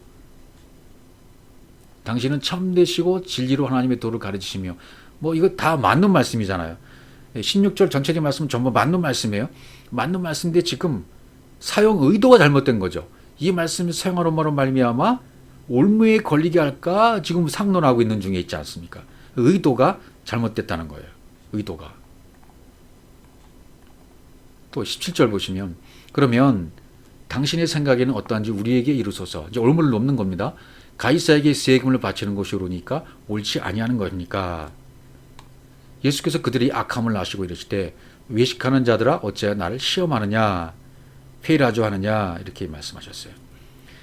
A: 당신은 참되시고 진리로 하나님의 도를 가르치시며 뭐 이거 다 맞는 말씀이잖아요. 16절 전체적인 말씀은 전부 맞는 말씀이에요. 맞는 말씀인데 지금 사용 의도가 잘못된 거죠. 이 말씀을 사용하는 말로 말미암아 올무에 걸리게 할까 지금 상론하고 있는 중에 있지 않습니까? 의도가 잘못됐다는 거예요. 의도가. 또 17절 보시면 그러면 당신의 생각에는 어떠한지 우리에게 이루소서. 이제 올무를 넘는 겁니다. 가이사에게 세금을 바치는 것이 옳으니까 옳지 아니하는 것입니까? 예수께서 그들이 악함을 아시고 이르시되 외식하는 자들아 어찌하여 나를 시험하느냐 페이라조 하느냐 이렇게 말씀하셨어요.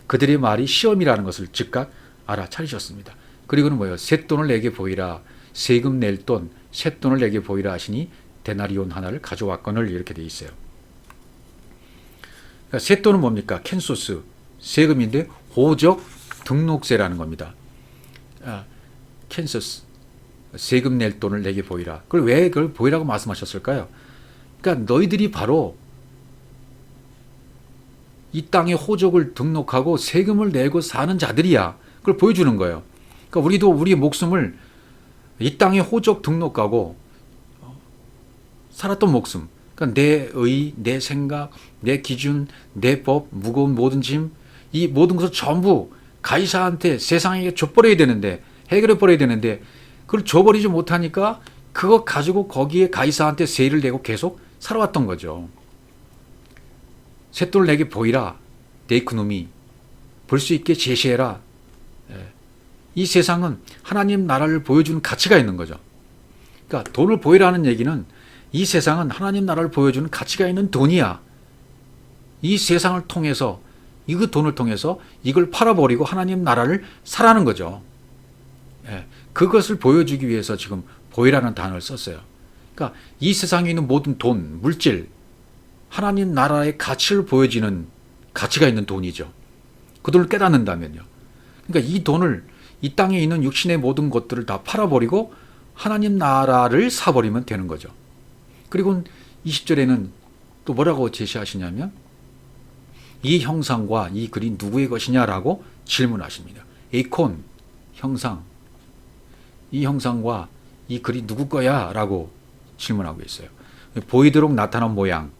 A: 그들의 말이 시험이라는 것을 즉각 알아차리셨습니다. 그리고는 뭐예요? 쇳돈을 내게 보이라. 세금 낼 돈, 쇳돈을 내게 보이라 하시니 데나리온 하나를 가져왔거늘 이렇게 돼 있어요. 그러니까 쇳돈은 뭡니까? 캔소스, 세금인데 호적 등록세라는 겁니다. 캔소스, 세금 낼 돈을 내게 보이라. 그걸 왜 그걸 보이라고 말씀하셨을까요? 그러니까 너희들이 바로 이 땅에 호적을 등록하고 세금을 내고 사는 자들이야. 그걸 보여주는 거예요. 그러니까 우리도 우리의 목숨을 이 땅에 호적 등록하고 살았던 목숨, 그러니까 내 의, 내 생각, 내 기준, 내 법, 무거운 모든 짐, 이 모든 것을 전부 가이사한테 세상에게 줘버려야 되는데, 해결해 버려야 되는데, 그걸 줘버리지 못하니까 그거 가지고 거기에 가이사한테 세일을 내고 계속 살아왔던 거죠. 쇳돈을 내게 보이라, 내 이코노미 볼 수 있게 제시해라. 이 세상은 하나님 나라를 보여주는 가치가 있는 거죠. 그러니까 돈을 보이라는 얘기는 이 세상은 하나님 나라를 보여주는 가치가 있는 돈이야. 이 세상을 통해서, 이 돈을 통해서 이걸 팔아버리고 하나님 나라를 사라는 거죠. 그것을 보여주기 위해서 지금 보이라는 단어를 썼어요. 그러니까 이 세상에 있는 모든 돈, 물질, 하나님 나라의 가치를 보여지는 가치가 있는 돈이죠. 그 돈을 깨닫는다면요. 그러니까 이 돈을, 이 땅에 있는 육신의 모든 것들을 다 팔아버리고 하나님 나라를 사버리면 되는 거죠. 그리고 20절에는 또 뭐라고 제시하시냐면 이 형상과 이 글이 누구의 것이냐라고 질문하십니다. 에이콘, 형상, 이 형상과 이 글이 누구 거야? 라고 질문하고 있어요. 보이도록 나타난 모양,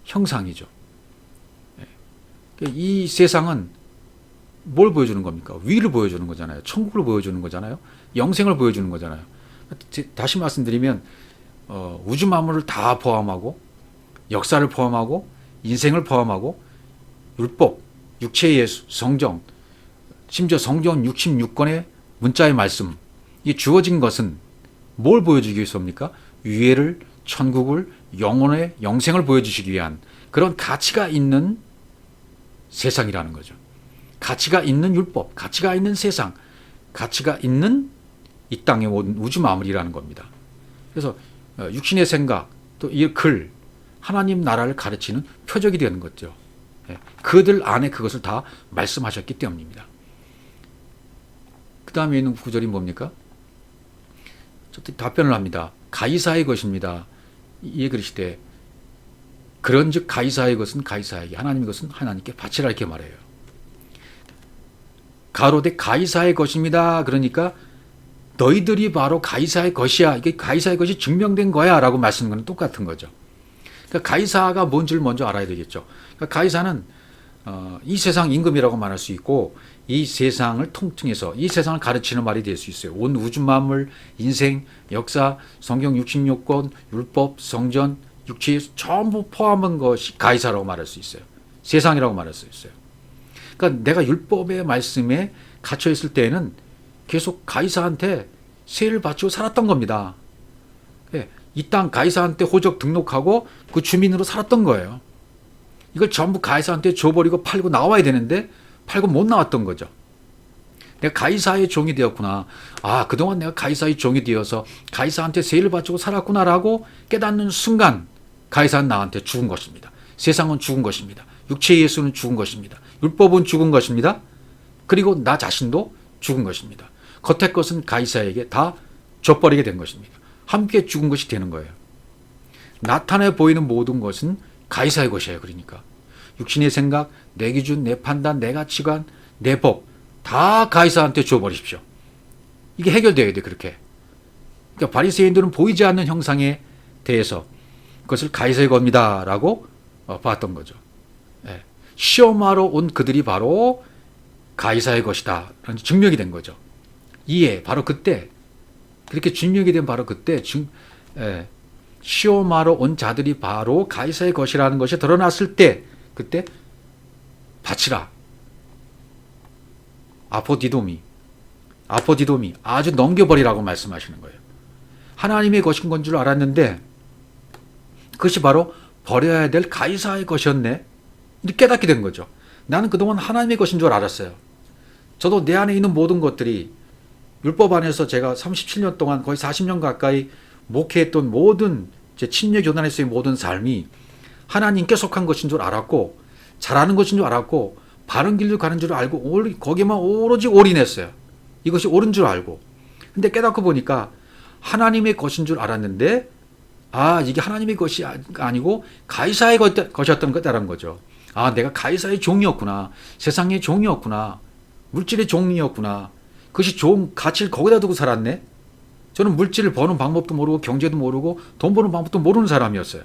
A: 형상이죠. 이 세상은 뭘 보여주는 겁니까? 위를 보여주는 거잖아요. 천국을 보여주는 거잖아요. 영생을 보여주는 거잖아요. 다시 말씀드리면 우주 만물을 다 포함하고 역사를 포함하고 인생을 포함하고 율법, 육체의 예수, 성경, 심지어 성경 66권의 문자의 말씀, 이 주어진 것은 뭘 보여주기 위해서입니까? 유해를, 천국을, 영혼의 영생을 보여주시기 위한 그런 가치가 있는 세상이라는 거죠. 가치가 있는 율법, 가치가 있는 세상, 가치가 있는 이 땅의 모든 우주 마무리라는 겁니다. 그래서 육신의 생각, 또 이 글, 하나님 나라를 가르치는 표적이 되는 거죠. 그들 안에 그것을 다 말씀하셨기 때문입니다. 그 다음에 있는 구절이 뭡니까? 답변을 합니다. 가이사의 것입니다. 이에 그러시되 그런즉 가이사의 것은 가이사에게, 하나님의 것은 하나님께 바치라, 이렇게 말해요. 가로되 가이사의 것입니다. 그러니까 너희들이 바로 가이사의 것이야, 이게 가이사의 것이 증명된 거야 라고 말씀하는 건 똑같은 거죠. 그러니까 가이사가 뭔지를 먼저 알아야 되겠죠. 그러니까 가이사는 이 세상 임금이라고 말할 수 있고, 이 세상을 통칭해서 이 세상을 가르치는 말이 될 수 있어요. 온 우주 만물, 인생, 역사, 성경 66권, 율법, 성전, 육체 전부 포함한 것이 가이사라고 말할 수 있어요. 세상이라고 말할 수 있어요. 그러니까 내가 율법의 말씀에 갇혀 있을 때에는 계속 가이사한테 세를 바치고 살았던 겁니다. 이 땅 가이사한테 호적 등록하고 그 주민으로 살았던 거예요. 이걸 전부 가이사한테 줘버리고 팔고 나와야 되는데 팔고 못 나왔던 거죠. 내가 가이사의 종이 되었구나. 아, 그동안 내가 가이사의 종이 되어서 가이사한테 세를 바치고 살았구나라고 깨닫는 순간 가이사는 나한테 죽은 것입니다. 세상은 죽은 것입니다. 육체의 예수는 죽은 것입니다. 율법은 죽은 것입니다. 그리고 나 자신도 죽은 것입니다. 겉의 것은 가이사에게 다 줘버리게 된 것입니다. 함께 죽은 것이 되는 거예요. 나타내 보이는 모든 것은 가이사의 것이에요. 그러니까 육신의 생각, 내 기준, 내 판단, 내 가치관, 내 법 다 가이사한테 줘버리십시오. 이게 해결되어야 돼. 그렇게. 그러니까 바리새인들은 보이지 않는 형상에 대해서 그것을 가이사의 겁니다 라고 봤던 거죠. 시험하러 온 그들이 바로 가이사의 것이다 라는 증명이 된 거죠. 이에 바로 그때, 그렇게 증명이 된 바로 그때 시험하러 온 자들이 바로 가이사의 것이라는 것이 드러났을 때, 그때 바치라. 아포디도미, 아주 넘겨버리라고 말씀하시는 거예요. 하나님의 것인 건 줄 알았는데 그것이 바로 버려야 될 가이사의 것이었네, 이렇게 깨닫게 된 거죠. 나는 그동안 하나님의 것인 줄 알았어요. 저도 내 안에 있는 모든 것들이, 율법 안에서 제가 37년 동안 거의 40년 가까이 목회했던 모든 제 침례 교단에서의 모든 삶이 하나님께 속한 것인 줄 알았고, 잘하는 것인 줄 알았고, 바른 길로 가는 줄 알고 거기에만 오로지 올인했어요. 이것이 옳은 줄 알고. 근데 깨닫고 보니까 하나님의 것인 줄 알았는데, 아, 이게 하나님의 것이 아니고 가이사의 것이었던 거다라는 거죠. 아, 내가 가이사의 종이었구나. 세상의 종이었구나. 물질의 종이었구나. 그것이 좋은 가치를 거기다 두고 살았네. 저는 물질을 버는 방법도 모르고 경제도 모르고 돈 버는 방법도 모르는 사람이었어요.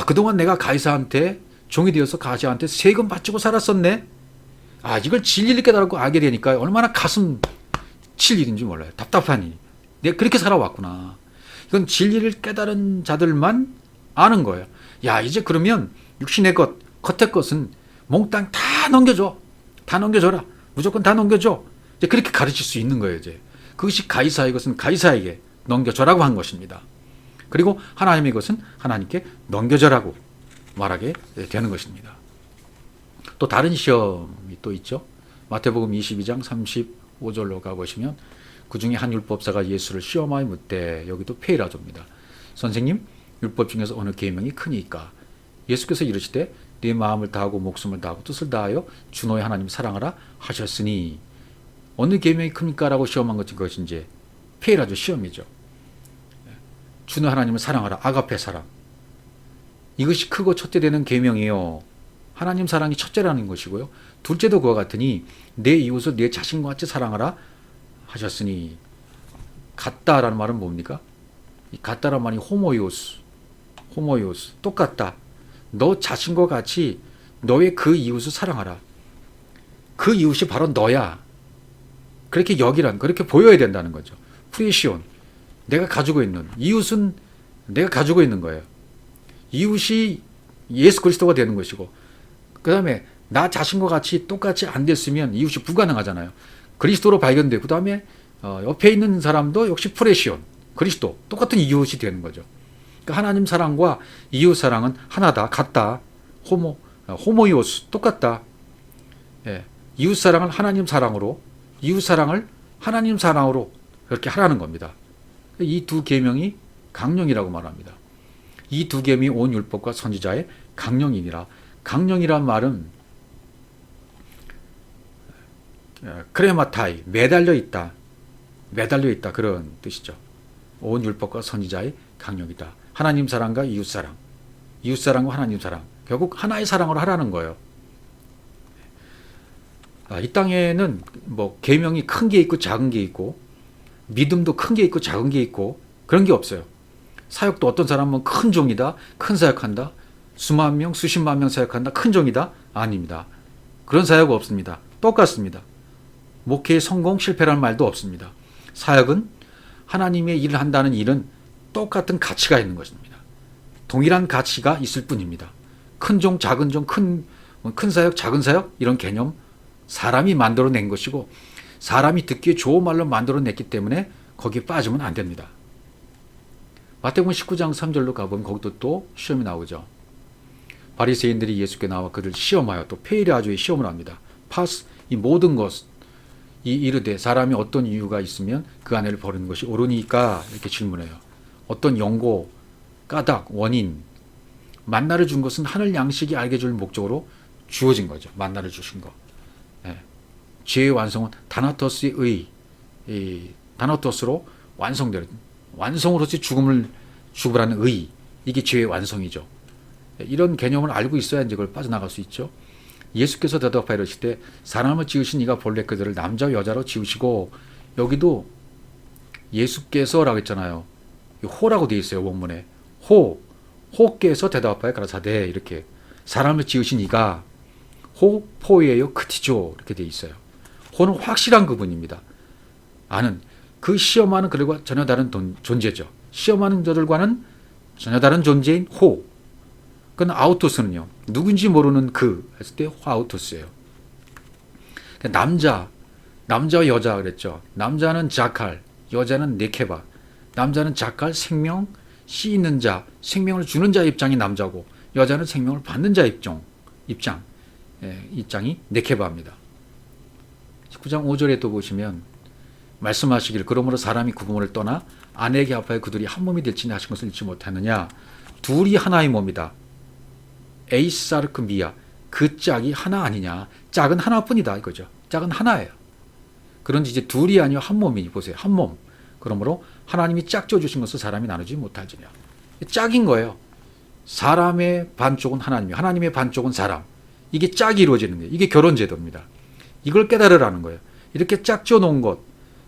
A: 그동안 내가 가이사한테 종이 되어서 가이사한테 세금 바치고 살았었네. 이걸 진리를 깨달고 알게 되니까 얼마나 가슴 칠 일인지 몰라요. 답답하니. 내가 그렇게 살아왔구나. 이건 진리를 깨달은 자들만 아는 거예요. 이제 그러면 육신의 것, 겉의 것은 몽땅 다 넘겨줘. 다 넘겨줘라. 무조건 다 넘겨줘. 이제 그렇게 가르칠 수 있는 거예요. 이제 그것이 가이사의 것은 가이사에게 넘겨줘라고 한 것입니다. 그리고 하나님의 것은 하나님께 넘겨줘라고 말하게 되는 것입니다. 또 다른 시험이 또 있죠. 마태복음 22장 35절로 가보시면 그 중에 한 율법사가 예수를 시험하여 묻되, 여기도 페이라조입니다. 선생님, 율법 중에서 어느 계명이 크니까? 예수께서 이르시되 네 마음을 다하고 목숨을 다하고 뜻을 다하여 주 너의 하나님 사랑하라 하셨으니, 어느 계명이 큽니까? 라고 시험한 것이 이제 페이라조 시험이죠. 주 너의 하나님을 사랑하라, 아가페 사랑. 이것이 크고 첫째 되는 계명이요. 하나님 사랑이 첫째라는 것이고요. 둘째도 그와 같으니 내 이웃을 내 자신과 같이 사랑하라 하셨으니, 같다라는 말은 뭡니까? 이 같다라는 말이 호모이오스, 똑같다. 너 자신과 같이 너의 그 이웃을 사랑하라. 그 이웃이 바로 너야. 그렇게 그렇게 보여야 된다는 거죠. 프레시온, 내가 가지고 있는 이웃은 내가 가지고 있는 거예요. 이웃이 예수 그리스도가 되는 것이고, 그 다음에 나 자신과 같이 똑같이 안 됐으면 이웃이 불가능하잖아요. 그리스도로 발견되고, 그 다음에 옆에 있는 사람도 역시 프레시온, 그리스도, 똑같은 이웃이 되는 거죠. 그러니까 하나님 사랑과 이웃 사랑은 하나다, 같다, 호모이오스, 똑같다. 이웃 사랑을 하나님 사랑으로, 이웃 사랑을 하나님 사랑으로 그렇게 하라는 겁니다. 이 두 계명이 강령이라고 말합니다. 이 두 계명이 온 율법과 선지자의 강령이니라. 강령이란 말은 크레마타이, 매달려 있다 그런 뜻이죠. 온 율법과 선지자의 강령이다. 하나님 사랑과 이웃 사랑, 이웃 사랑과 하나님 사랑, 결국 하나의 사랑으로 하라는 거예요. 이 땅에는 뭐 계명이 큰 게 있고 작은 게 있고, 믿음도 큰 게 있고 작은 게 있고, 그런 게 없어요. 사역도 어떤 사람은 큰 종이다, 큰 사역한다, 수만 명, 수십만 명 사역한다, 큰 종이다? 아닙니다. 그런 사역 없습니다. 똑같습니다. 목회의 성공, 실패라는 말도 없습니다. 사역은 하나님의 일을 한다는 일은 똑같은 가치가 있는 것입니다. 동일한 가치가 있을 뿐입니다. 큰 종, 작은 종, 큰 사역, 작은 사역, 이런 개념 사람이 만들어낸 것이고, 사람이 듣기에 좋은 말로 만들어냈기 때문에 거기에 빠지면 안 됩니다. 마태복음 19장 3절로 가보면 거기도 또 시험이 나오죠. 바리새인들이 예수께 나와 그를 시험하여, 또 페이라조의 시험을 합니다. 파스, 이 모든 것, 이 이르되 사람이 어떤 이유가 있으면 그 아내를 버리는 것이 옳으니까, 이렇게 질문해요. 어떤 연고, 까닭, 원인, 만나를 준 것은 하늘 양식이 알게 줄 목적으로 주어진 거죠. 만나를 주신 거. 죄의 완성은 다나토스의 다나토스로 완성되는, 완성으로서 죽음을 하는 의, 이게 죄의 완성이죠. 이런 개념을 알고 있어야 이제 그걸 빠져나갈 수 있죠. 예수께서 대답하여 이르시되 사람을 지으신 이가 본래 그들을 남자와 여자로 지으시고, 여기도 예수께서라고 했잖아요. 호라고 되어 있어요. 원문에 호께서 대답하여 가라사대, 이렇게 사람을 지으신 이가 포예요 크티죠, 이렇게 되어 있어요. 호는 확실한 그분입니다. 아는, 그 시험하는 그들과 전혀 다른 존재죠. 시험하는 저들과는 전혀 다른 존재인 호. 그건 아우토스는요, 누군지 모르는 그 했을 때 아우토스예요. 남자와 여자 그랬죠. 남자는 자칼, 여자는 네케바. 남자는 자칼, 생명, 씨 있는 자, 생명을 주는 자의 입장이 남자고, 여자는 생명을 받는 자의 입장이 네케바입니다. 19장 5절에 또 보시면 말씀하시기를 그러므로 사람이 그 부모를 떠나 아내에게 합하여 그들이 한 몸이 될지니 하신 것을 잊지 못하느냐. 둘이 하나의 몸이다. 에이사르크미아, 그 짝이 하나 아니냐. 짝은 하나뿐이다 이거죠. 짝은 하나예요. 그런지 이제 둘이 아니요 한 몸이니, 보세요. 한 몸. 그러므로 하나님이 짝 지어주신 것을 사람이 나누지 못할지냐. 짝인 거예요. 사람의 반쪽은 하나님이요, 하나님의 반쪽은 사람. 이게 짝이 이루어지는 거예요. 이게 결혼제도입니다. 이걸 깨달으라는 거예요. 이렇게 짝 지어 놓은 것,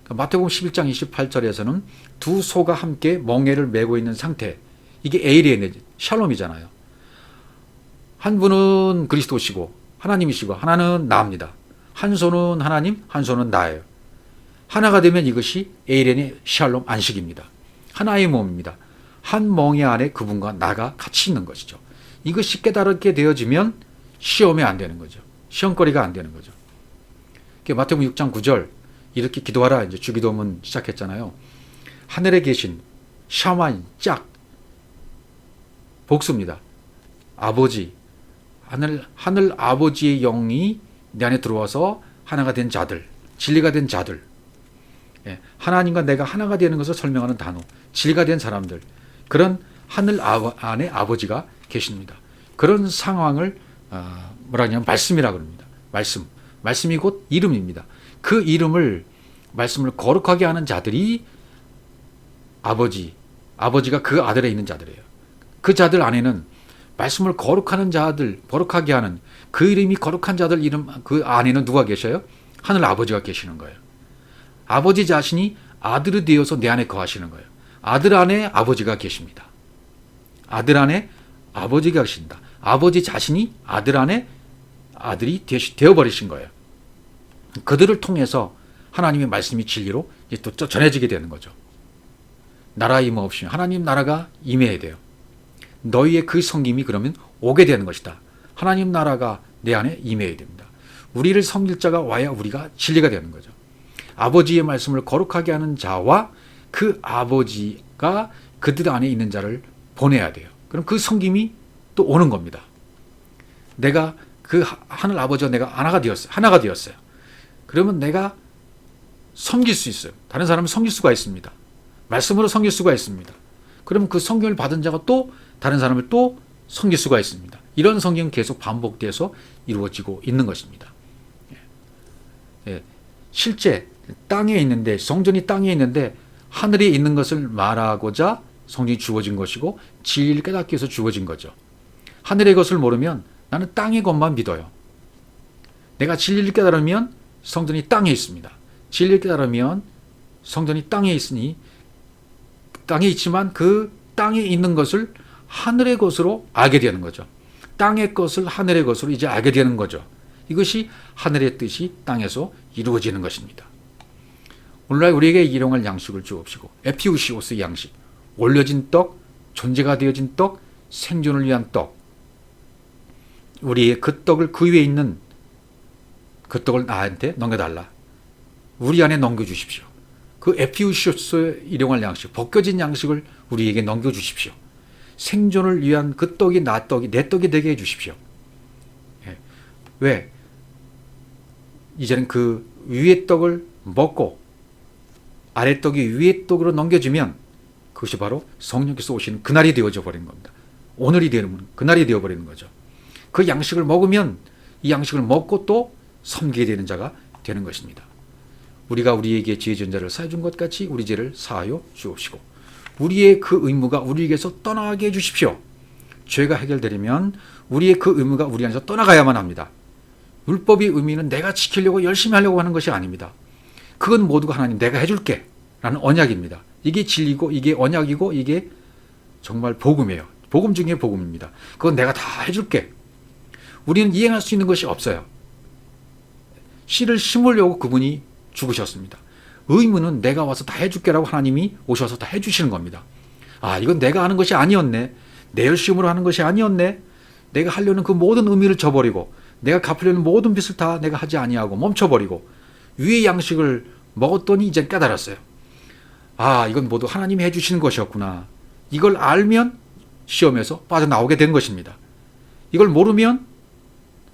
A: 마태복음 11장 28절에서는 두 소가 함께 멍에를 메고 있는 상태, 이게 에이리의 샬롬이잖아요. 한 분은 그리스도시고 하나님이시고 하나는 나입니다. 한 소는 하나님, 한 소는 나예요. 하나가 되면 이것이 에이렌의 샬롬 안식입니다. 하나의 몸입니다. 한 멍에 안에 그분과 나가 같이 있는 것이죠. 이것이 깨달게 되어지면 시험이 안 되는 거죠. 시험거리가 안 되는 거죠. 마태복음 6장 9절 이렇게 기도하라 이제 주기도문 시작했잖아요. 하늘에 계신 샤만 짝 복수입니다. 아버지 하늘 아버지의 영이 내 안에 들어와서 하나가 된 자들, 진리가 된 자들, 하나님과 내가 하나가 되는 것을 설명하는 단어, 진리가 된 사람들, 그런 하늘 안에 아버지가 계십니다. 그런 상황을 뭐라 하냐면 말씀이라고 합니다. 말씀이 곧 이름입니다. 그 이름을 말씀을 거룩하게 하는 자들이 아버지가 그 아들에 있는 자들이에요. 그 자들 안에는 말씀을 거룩하는 자들, 거룩하게 하는 그 이름이 거룩한 자들 이름, 그 안에는 누가 계셔요? 하늘 아버지가 계시는 거예요. 아버지 자신이 아들이 되어서 내 안에 거하시는 거예요. 아들 안에 아버지가 계십니다. 아들 안에 아버지가 계신다. 아버지 자신이 아들 안에 아들이 되어버리신 거예요. 그들을 통해서 하나님의 말씀이 진리로 또 전해지게 되는 거죠. 나라 임하 없이 하나님 나라가 임해야 돼요. 너희의 그 섬김이 그러면 오게 되는 것이다. 하나님 나라가 내 안에 임해야 됩니다. 우리를 섬길 자가 와야 우리가 진리가 되는 거죠. 아버지의 말씀을 거룩하게 하는 자와 그 아버지가 그들 안에 있는 자를 보내야 돼요. 그럼 그 섬김이 또 오는 겁니다. 내가 그 하늘 아버지와 내가 하나가 되었어요. 그러면 내가 섬길 수 있어요. 다른 사람을 섬길 수가 있습니다. 말씀으로 섬길 수가 있습니다. 그러면 그 성경을 받은 자가 또 다른 사람을 또 섬길 수가 있습니다. 이런 성경은 계속 반복돼서 이루어지고 있는 것입니다. 실제 땅에 있는데, 성전이 땅에 있는데 하늘에 있는 것을 말하고자 성전이 주어진 것이고 진리를 깨닫기 위해서 주어진 거죠. 하늘의 것을 모르면 나는 땅의 것만 믿어요. 내가 진리를 깨달으면 성전이 땅에 있습니다. 진리를 깨달으면 성전이 땅에 있으니 땅에 있지만 그 땅에 있는 것을 하늘의 것으로 알게 되는 거죠. 땅의 것을 하늘의 것으로 이제 알게 되는 거죠. 이것이 하늘의 뜻이 땅에서 이루어지는 것입니다. 오늘날 우리에게 일용할 양식을 주옵시고 에피우시오스 양식, 올려진 떡, 존재가 되어진 떡, 생존을 위한 떡, 우리의 그 떡을 그 위에 있는 그 떡을 나한테 넘겨달라. 우리 안에 넘겨주십시오. 그 에피우시오스의 일용할 양식, 벗겨진 양식을 우리에게 넘겨주십시오. 생존을 위한 그 떡이 내 떡이 되게 해주십시오. 왜? 이제는 그 위의 떡을 먹고 아래 떡이 위의 떡으로 넘겨지면 그것이 바로 성령께서 오시는 그날이 되어져 버린 겁니다. 오늘이 되는 그날이 되어버리는 거죠. 그 양식을 먹으면 이 양식을 먹고 또 섬기게 되는 자가 되는 것입니다. 우리가 우리에게 죄 지은 자를 사해 준 것 같이 우리 죄를 사하여 주옵시고 우리의 그 의무가 우리에게서 떠나게 해주십시오. 죄가 해결되려면 우리의 그 의무가 우리 안에서 떠나가야만 합니다. 율법의 의미는 내가 지키려고 열심히 하려고 하는 것이 아닙니다. 그건 모두가 하나님 내가 해줄게 라는 언약입니다. 이게 진리고 이게 언약이고 이게 정말 복음이에요. 복음 중에 복음입니다. 그건 내가 다 해줄게. 우리는 이행할 수 있는 것이 없어요. 씨를 심으려고 그분이 죽으셨습니다. 의무는 내가 와서 다 해줄게라고 하나님이 오셔서 다 해주시는 겁니다. 아, 이건 내가 하는 것이 아니었네. 내 열심으로 하는 것이 아니었네. 내가 하려는 그 모든 의미를 저버리고 내가 갚으려는 모든 빚을 다 내가 하지 아니하고 멈춰버리고 위의 양식을 먹었더니 이제 깨달았어요. 아, 이건 모두 하나님이 해주시는 것이었구나. 이걸 알면 시험에서 빠져나오게 된 것입니다. 이걸 모르면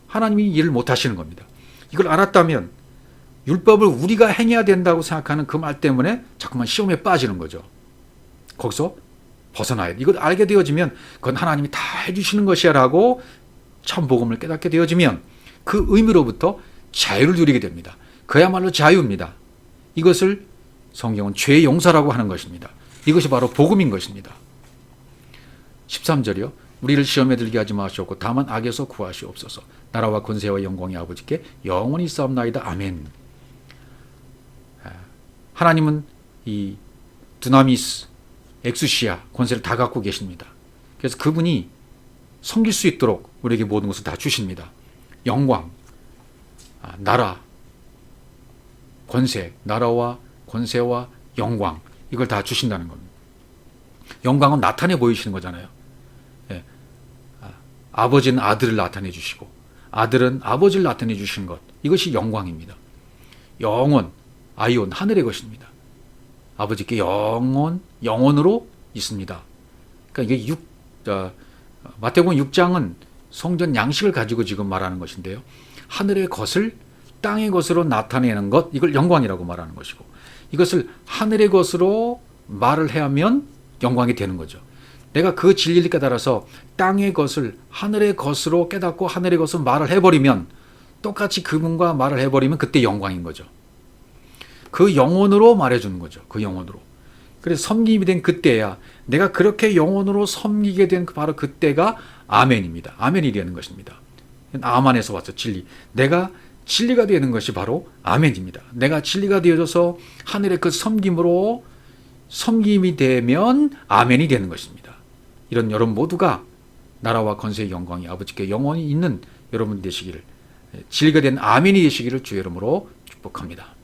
A: 하나님이 일을 못하시는 겁니다. 이걸 알았다면 율법을 우리가 행해야 된다고 생각하는 그 말 때문에 자꾸만 시험에 빠지는 거죠. 거기서 벗어나야 돼. 이걸 알게 되어지면 그건 하나님이 다 해주시는 것이야 라고 참 복음을 깨닫게 되어지면 그 의미로부터 자유를 누리게 됩니다. 그야말로 자유입니다. 이것을 성경은 죄의 용서라고 하는 것입니다. 이것이 바로 복음인 것입니다. 13절이요. 우리를 시험에 들게 하지 마시옵고 다만 악에서 구하시옵소서. 나라와 권세와 영광이 아버지께 영원히 있사옵나이다. 아멘. 하나님은 이 두나미스, 엑수시아 권세를 다 갖고 계십니다. 그래서 그분이 섬길 수 있도록 우리에게 모든 것을 다 주십니다. 영광, 나라, 권세, 나라와 권세와 영광, 이걸 다 주신다는 겁니다. 영광은 나타내 보이시는 거잖아요. 예. 아버지는 아들을 나타내 주시고 아들은 아버지를 나타내 주시는 것, 이것이 영광입니다. 영원, 아이온, 하늘의 것입니다. 아버지께 영원으로 있습니다. 그러니까 이게 마태복음 6장은 성전 양식을 가지고 지금 말하는 것인데요. 하늘의 것을 땅의 것으로 나타내는 것, 이걸 영광이라고 말하는 것이고, 이것을 하늘의 것으로 말을 하면 영광이 되는 거죠. 내가 그 진리를 깨달아서 땅의 것을 하늘의 것으로 깨닫고 하늘의 것을 말을 해버리면, 똑같이 그분과 말을 해버리면 그때 영광인 거죠. 그 영혼으로 말해주는 거죠. 그 영혼으로. 그래서 섬김이 된 그때야, 내가 그렇게 영혼으로 섬기게 된 바로 그때가 아멘입니다. 아멘이 되는 것입니다. 아만에서 왔죠. 진리. 내가 진리가 되는 것이 바로 아멘입니다. 내가 진리가 되어져서 하늘의 그 섬김으로 섬김이 되면 아멘이 되는 것입니다. 이런 여러분 모두가 나라와 권세의 영광이 아버지께 영원히 있는 여러분 되시기를, 진리가 된 아멘이 되시기를 주의 이름으로 축복합니다.